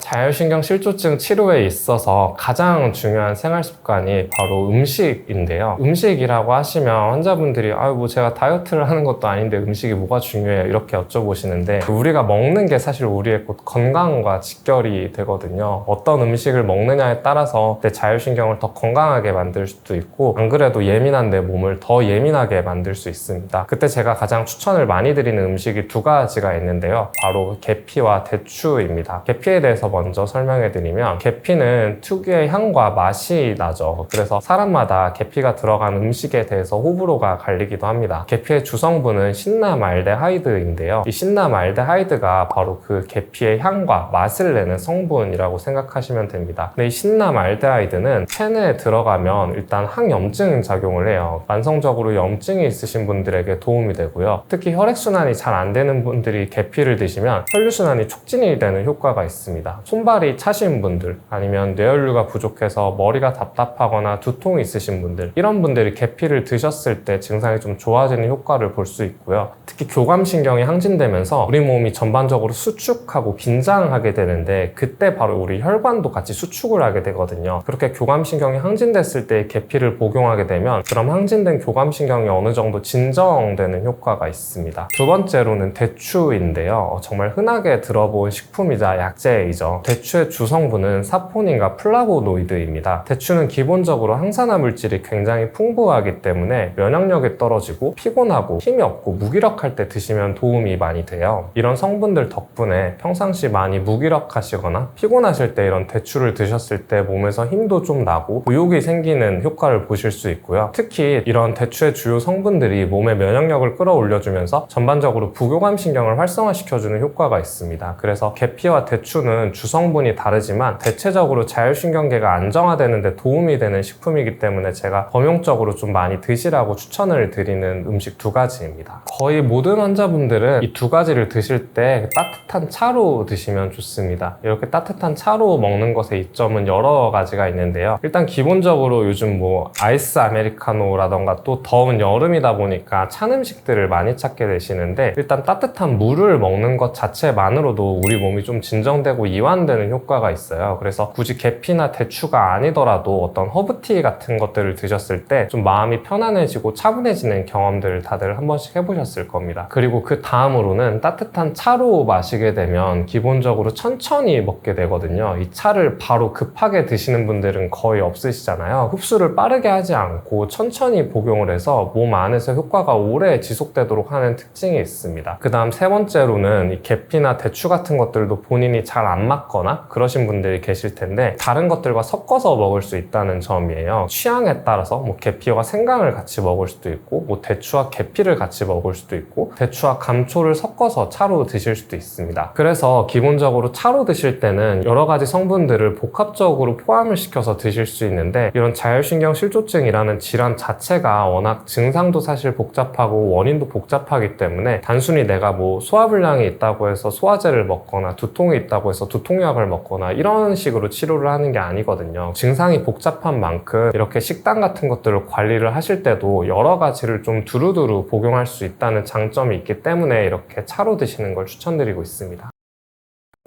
자율신경 실조증 치료에 있어서 가장 중요한 생활 습관이 바로 음식인데요. 음식이라고 하시면 환자분들이 뭐 제가 다이어트를 하는 것도 아닌데 음식이 뭐가 중요해요? 이렇게 여쭤보시는데, 우리가 먹는 게 사실 우리의 건강과 직결이 되거든요. 어떤 음식을 먹느냐에 따라서 내 자율신경을 더 건강하게 만들 수도 있고, 안 그래도 예민한 내 몸을 더 예민하게 만들 수 있습니다. 그때 제가 가장 추천을 많이 드리는 음식이 2가지가 있는데요. 바로 계피와 대추입니다. 계피에 대해서 먼저 설명해드리면, 계피는 특유의 향과 맛이 나죠. 그래서 사람마다 계피가 들어간 음식에 대해서 호불호가 갈리기도 합니다. 계피의 주성분은 신나말데하이드인데요. 이 신나말데하이드가 바로 그 계피의 향과 맛을 내는 성분이라고 생각하시면 됩니다. 근데 이 신나말데하이드는 체내에 들어가면 일단 항염증 작용을 해요. 만성적으로 염증이 있으신 분들에게 도움이 되고요. 특히 혈액순환이 잘 안 되는 분들이 계피를 드시면 혈류순환이 촉진이 되는 효과가 있습니다. 손발이 차신 분들, 아니면 뇌혈류가 부족해서 머리가 답답하거나 두통이 있으신 분들, 이런 분들이 계피를 드셨을 때 증상이 좀 좋아지는 효과를 볼 수 있고요. 특히 교감신경이 항진되면서 우리 몸이 전반적으로 수축하고 긴장하게 되는데, 그때 바로 우리 혈관도 같이 수축을 하게 되거든요. 그렇게 교감신경이 항진됐을 때 계피를 복용하게 되면 그럼 항진된 교감신경이 어느 정도 진정되는 효과가 있습니다. 두 번째로는 대추인데요. 정말 흔하게 들어본 식품이자 약재이죠. 대추의 주성분은 사포닌과 플라보노이드입니다. 대추는 기본적으로 항산화 물질이 굉장히 풍부하기 때문에 면역력이 떨어지고 피곤하고 힘이 없고 무기력할 때 드시면 도움이 많이 돼요. 이런 성분들 덕분에 평상시 많이 무기력하시거나 피곤하실 때 이런 대추를 드셨을 때 몸에서 힘도 좀 나고 의욕이 생기는 효과를 보실 수 있고요. 특히 이런 대추의 주요 성분들이 몸의 면역력을 끌어올려주면서 전반적으로 부교감신경을 활성화시켜주는 효과가 있습니다. 그래서 계피와 대추는 주성분이 다르지만 대체적으로 자율신경계가 안정화되는 데 도움이 되는 식품이기 때문에 제가 범용적으로 좀 많이 드시라고 추천을 드리는 음식 두 가지입니다. 거의 모든 환자분들은 이 두 가지를 드실 때 따뜻한 차로 드시면 좋습니다. 이렇게 따뜻한 차로 먹는 것의 이점은 여러 가지가 있는데요. 일단 기본적으로 요즘 뭐 아이스 아메리카노라던가 또 더운 여름이다 보니까 찬 음식들을 많이 찾게 되시는데, 일단 따뜻한 물을 먹는 것 자체만으로도 우리 몸이 좀 진정되고 이완되는 효과가 있어요. 그래서 굳이 계피나 대추가 아니더라도 어떤 허브티 같은 것들을 드셨을 때 좀 마음이 편안해지고 차분해지는 경험들을 다들 한 번씩 해보셨을 겁니다. 그리고 그 다음으로는 따뜻한 차로 마시게 되면 기본적으로 천천히 먹게 되거든요. 이 차를 바로 급하게 드시는 분들은 거의 없으시잖아요. 흡수를 빠르게 하지 않고 천천히 복용을 해서 몸 안에서 효과가 오래 지속되도록 하는 특징이 있습니다. 그 다음 세 번째로는 이 계피나 대추 같은 것들도 본인이 잘 안 맞거나 그러신 분들이 계실 텐데, 다른 것들과 섞어서 먹을 수 있다는 점이에요. 취향에 따라서 뭐 계피와 생강을 같이 먹을 수도 있고, 뭐 대추와 계피를 같이 먹을 수도 있고, 대추와 감초를 섞어서 차로 드실 수도 있습니다. 그래서 기본적으로 차로 드실 때는 여러 가지 성분들을 복합적으로 포함을 시켜서 드실 수 있는데, 이런 자율신경 실조증이라는 질환 자체가 워낙 증상도 사실 복잡하고 원인도 복잡하기 때문에 단순히 내가 뭐 소화불량이 있다고 해서 소화제를 먹거나 두통이 있다고 해서 두통약을 먹거나 이런 식으로 치료를 하는 게 아니거든요. 증상이 복잡한 만큼 이렇게 식단 같은 것들을 관리를 하실 때도 여러 가지를 좀 두루두루 복용할 수 있다는 장점이 있기 때문에 이렇게 차로 드시는 걸 추천드리고 있습니다.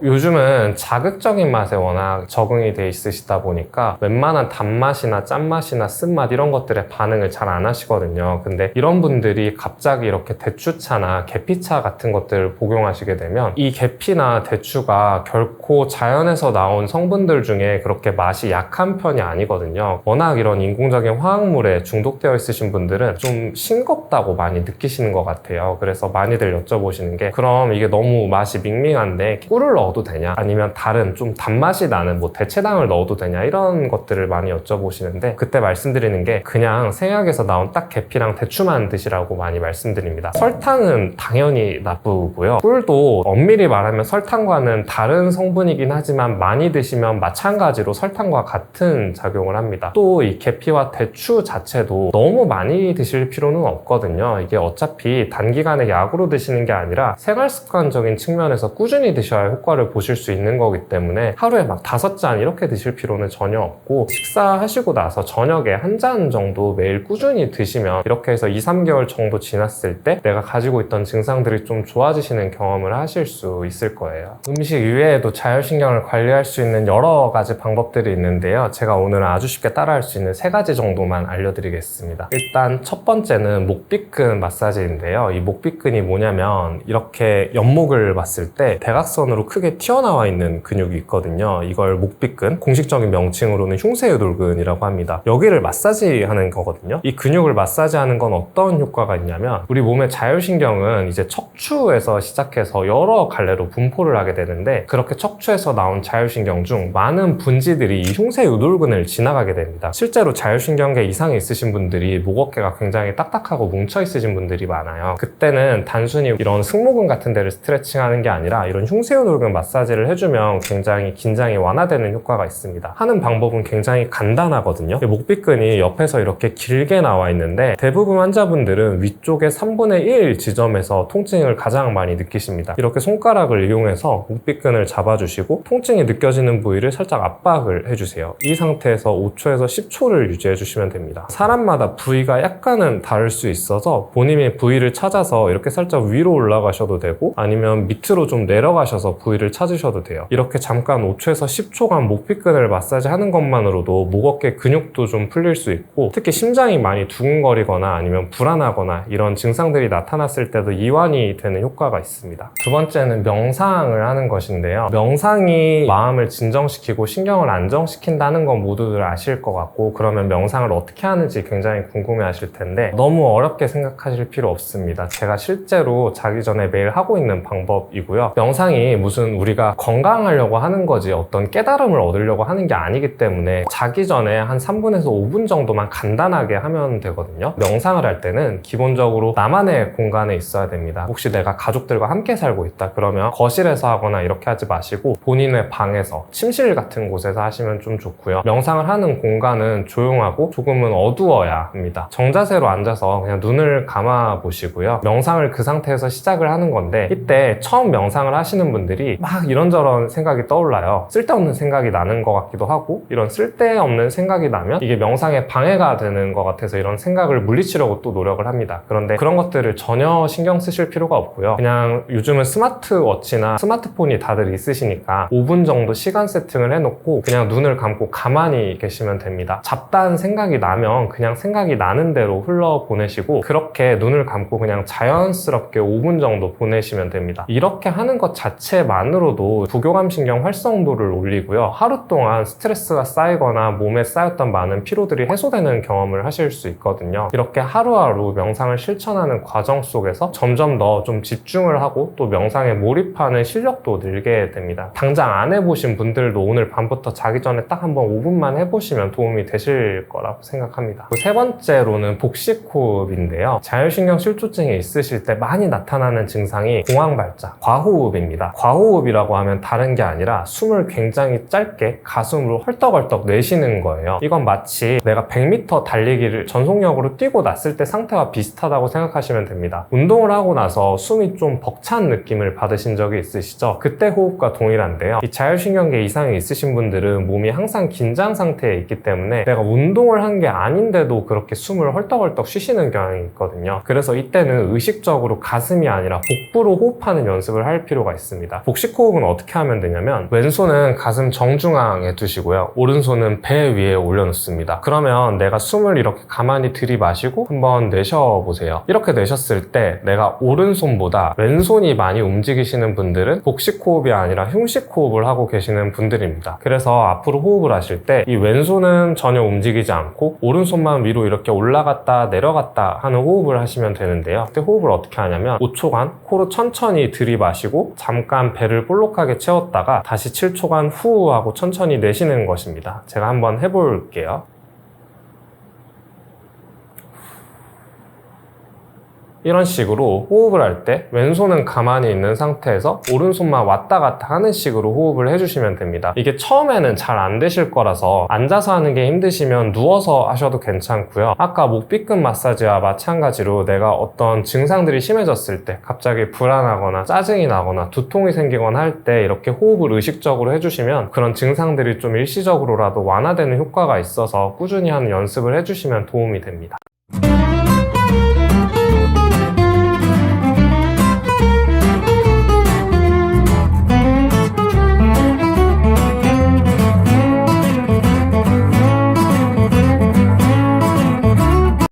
요즘은 자극적인 맛에 워낙 적응이 돼 있으시다 보니까 웬만한 단맛이나 짠맛이나 쓴맛 이런 것들에 반응을 잘 안 하시거든요. 근데 이런 분들이 갑자기 이렇게 대추차나 계피차 같은 것들을 복용하시게 되면 이 계피나 대추가 결코 자연에서 나온 성분들 중에 그렇게 맛이 약한 편이 아니거든요. 워낙 이런 인工적인 화학물에 중독되어 있으신 분들은 좀 싱겁다고 많이 느끼시는 것 같아요. 그래서 많이들 여쭤보시는 게, 그럼 이게 너무 맛이 밍밍한데 꿀을 넣어도 되냐? 아니면 다른 좀 단맛이 나는 뭐 대체당을 넣어도 되냐? 이런 것들을 많이 여쭤보시는데, 그때 말씀드리는 게 그냥 생약에서 나온 딱 계피랑 대추만 드시라고 많이 말씀드립니다. 설탕은 당연히 나쁘고요. 꿀도 엄밀히 말하면 설탕과는 다른 성분이긴 하지만 많이 드시면 마찬가지로 설탕과 같은 작용을 합니다. 또 이 계피와 대추 자체도 너무 많이 드실 필요는 없거든요. 이게 어차피 단기간에 약으로 드시는 게 아니라 생활습관적인 측면에서 꾸준히 드셔야 효과를 보실 수 있는 거기 때문에 하루에 막 5잔 이렇게 드실 필요는 전혀 없고, 식사하시고 나서 저녁에 한 잔 정도 매일 꾸준히 드시면 이렇게 해서 2-3개월 정도 지났을 때 내가 가지고 있던 증상들이 좀 좋아지시는 경험을 하실 수 있을 거예요. 음식 이외에도 자율신경을 관리할 수 있는 여러 가지 방법들이 있는데요. 제가 오늘은 아주 쉽게 따라할 수 있는 3가지 정도만 알려드리겠습니다. 일단 첫 번째는 목비근 마사지인데요. 이 목비근이 뭐냐면, 이렇게 옆목을 봤을 때 대각선으로 크게 튀어나와 있는 근육이 있거든요. 이걸 목비근, 공식적인 명칭으로는 흉쇄유돌근이라고 합니다. 여기를 마사지하는 거거든요. 이 근육을 마사지하는 건 어떤 효과가 있냐면, 우리 몸의 자율신경은 이제 척추에서 시작해서 여러 갈래로 분포를 하게 되는데, 그렇게 척추에서 나온 자율신경 중 많은 분지들이 이 흉쇄유돌근을 지나가게 됩니다. 실제로 자율신경계 이상이 있으신 분들이 목 어깨가 굉장히 딱딱하고 뭉쳐 있으신 분들이 많아요. 그때는 단순히 이런 승모근 같은 데를 스트레칭하는 게 아니라 이런 흉쇄유돌근 마사지를 해주면 굉장히 긴장이 완화되는 효과가 있습니다. 하는 방법은 굉장히 간단하거든요. 목비근이 옆에서 이렇게 길게 나와 있는데 대부분 환자분들은 위쪽의 3분의 1 지점에서 통증을 가장 많이 느끼십니다. 이렇게 손가락을 이용해서 목비근을 잡아주시고 통증이 느껴지는 부위를 살짝 압박을 해주세요. 이 상태에서 5초에서 10초를 유지해주시면 됩니다. 사람마다 부위가 약간은 다를 수 있어서 본인의 부위를 찾아서 이렇게 살짝 위로 올라가셔도 되고 아니면 밑으로 좀 내려가셔서 부위를 찾으셔도 돼요. 이렇게 잠깐 5초에서 10초간 목비근을 마사지 하는 것만으로도 목 어깨 근육도 좀 풀릴 수 있고 특히 심장이 많이 두근거리거나 아니면 불안하거나 이런 증상들이 나타났을 때도 이완이 되는 효과가 있습니다. 두 번째는 명상을 하는 것인데요. 명상이 마음을 진정시키고 신경을 안정시킨다는 건 모두들 아실 것 같고 그러면 명상을 어떻게 하는지 굉장히 궁금해 하실 텐데 너무 어렵게 생각하실 필요 없습니다. 제가 실제로 자기 전에 매일 하고 있는 방법이고요. 명상이 무슨 우리가 건강하려고 하는 거지 어떤 깨달음을 얻으려고 하는 게 아니기 때문에 자기 전에 한 3분에서 5분 정도만 간단하게 하면 되거든요. 명상을 할 때는 기본적으로 나만의 공간에 있어야 됩니다. 혹시 내가 가족들과 함께 살고 있다 그러면 거실에서 하거나 이렇게 하지 마시고 본인의 방에서 침실 같은 곳에서 하시면 좀 좋고요. 명상을 하는 공간은 조용하고 조금은 어두워야 합니다. 정자세로 앉아서 그냥 눈을 감아 보시고요. 명상을 그 상태에서 시작을 하는 건데 이때 처음 명상을 하시는 분들이 막 이런저런 생각이 떠올라요. 쓸데없는 생각이 나는 것 같기도 하고 이런 쓸데없는 생각이 나면 이게 명상에 방해가 되는 것 같아서 이런 생각을 물리치려고 또 노력을 합니다. 그런데 그런 것들을 전혀 신경 쓰실 필요가 없고요. 그냥 요즘은 스마트워치나 스마트폰이 다들 있으시니까 5분 정도 시간 세팅을 해놓고 그냥 눈을 감고 가만히 계시면 됩니다. 잡다한 생각이 나면 그냥 생각이 나는 대로 흘러보내시고 그렇게 눈을 감고 그냥 자연스럽게 5분 정도 보내시면 됩니다. 이렇게 하는 것 자체만으로도 부교감신경 활성도를 올리고요. 하루 동안 스트레스가 쌓이거나 몸에 쌓였던 많은 피로들이 해소되는 경험을 하실 수 있거든요. 이렇게 하루하루 명상을 실천하는 과정 속에서 점점 더 좀 집중을 하고 또 명상에 몰입하는 실력도 늘게 됩니다. 당장 안 해보신 분들도 오늘 밤부터 자기 전에 딱 한번 5분만 해보시면 도움이 되실 거라고 생각합니다. 세 번째로는 복식호흡인데요. 자율신경 실조증이 있으실 때 많이 나타나는 증상이 공황발작, 과호흡입니다. 과호흡이라고 하면 다른 게 아니라 숨을 굉장히 짧게 가슴으로 헐떡헐떡 내쉬는 거예요. 이건 마치 내가 100m 달리기를 전속력으로 뛰고 났을 때 상태와 비슷하다고 생각하시면 됩니다. 운동을 하고 나서 숨이 좀 벅찬 느낌을 받으신 적이 있으시죠? 그때 호흡과 동일한데요. 이 자율신경계 이상이 있으신 분들은 몸이 항상 긴장 상태에 있기 때문에 내가 운동을 한 게 아닌데도 그렇게 숨을 헐떡헐떡 쉬시는 경향이 있거든요. 그래서 이때는 의식적으로 가슴이 아니라 복부로 호흡하는 연습을 할 필요가 있습니다. 복식호흡은 어떻게 하면 되냐면 왼손은 가슴 정중앙에 두시고요. 오른손은 배 위에 올려놓습니다. 그러면 내가 숨을 이렇게 가만히 들이마시고 한번 내쉬어보세요. 이렇게 내셨을 때 내가 오른손보다 왼손이 많이 움직이시는 분들은 복식호흡이 아니라 흉식호흡을 하고 계시는 분들입니다. 그래서 앞으로 호흡을 하실 때 이 왼손은 전혀 움직이지 않고 오른손만 위로 이렇게 올라갔다 내려갔다 하는 호흡을 하시면 되는데요. 그때 호흡을 어떻게 하냐면 5초간 코로 천천히 들이마시고 잠깐 배를 볼록하게 채웠다가 다시 7초간 후 하고 천천히 내쉬는 것입니다. 제가 한번 해볼게요. 이런 식으로 호흡을 할 때 왼손은 가만히 있는 상태에서 오른손만 왔다 갔다 하는 식으로 호흡을 해주시면 됩니다. 이게 처음에는 잘 안 되실 거라서 앉아서 하는 게 힘드시면 누워서 하셔도 괜찮고요. 아까 목비근 마사지와 마찬가지로 내가 어떤 증상들이 심해졌을 때 갑자기 불안하거나 짜증이 나거나 두통이 생기거나 할 때 이렇게 호흡을 의식적으로 해주시면 그런 증상들이 좀 일시적으로라도 완화되는 효과가 있어서 꾸준히 하는 연습을 해주시면 도움이 됩니다.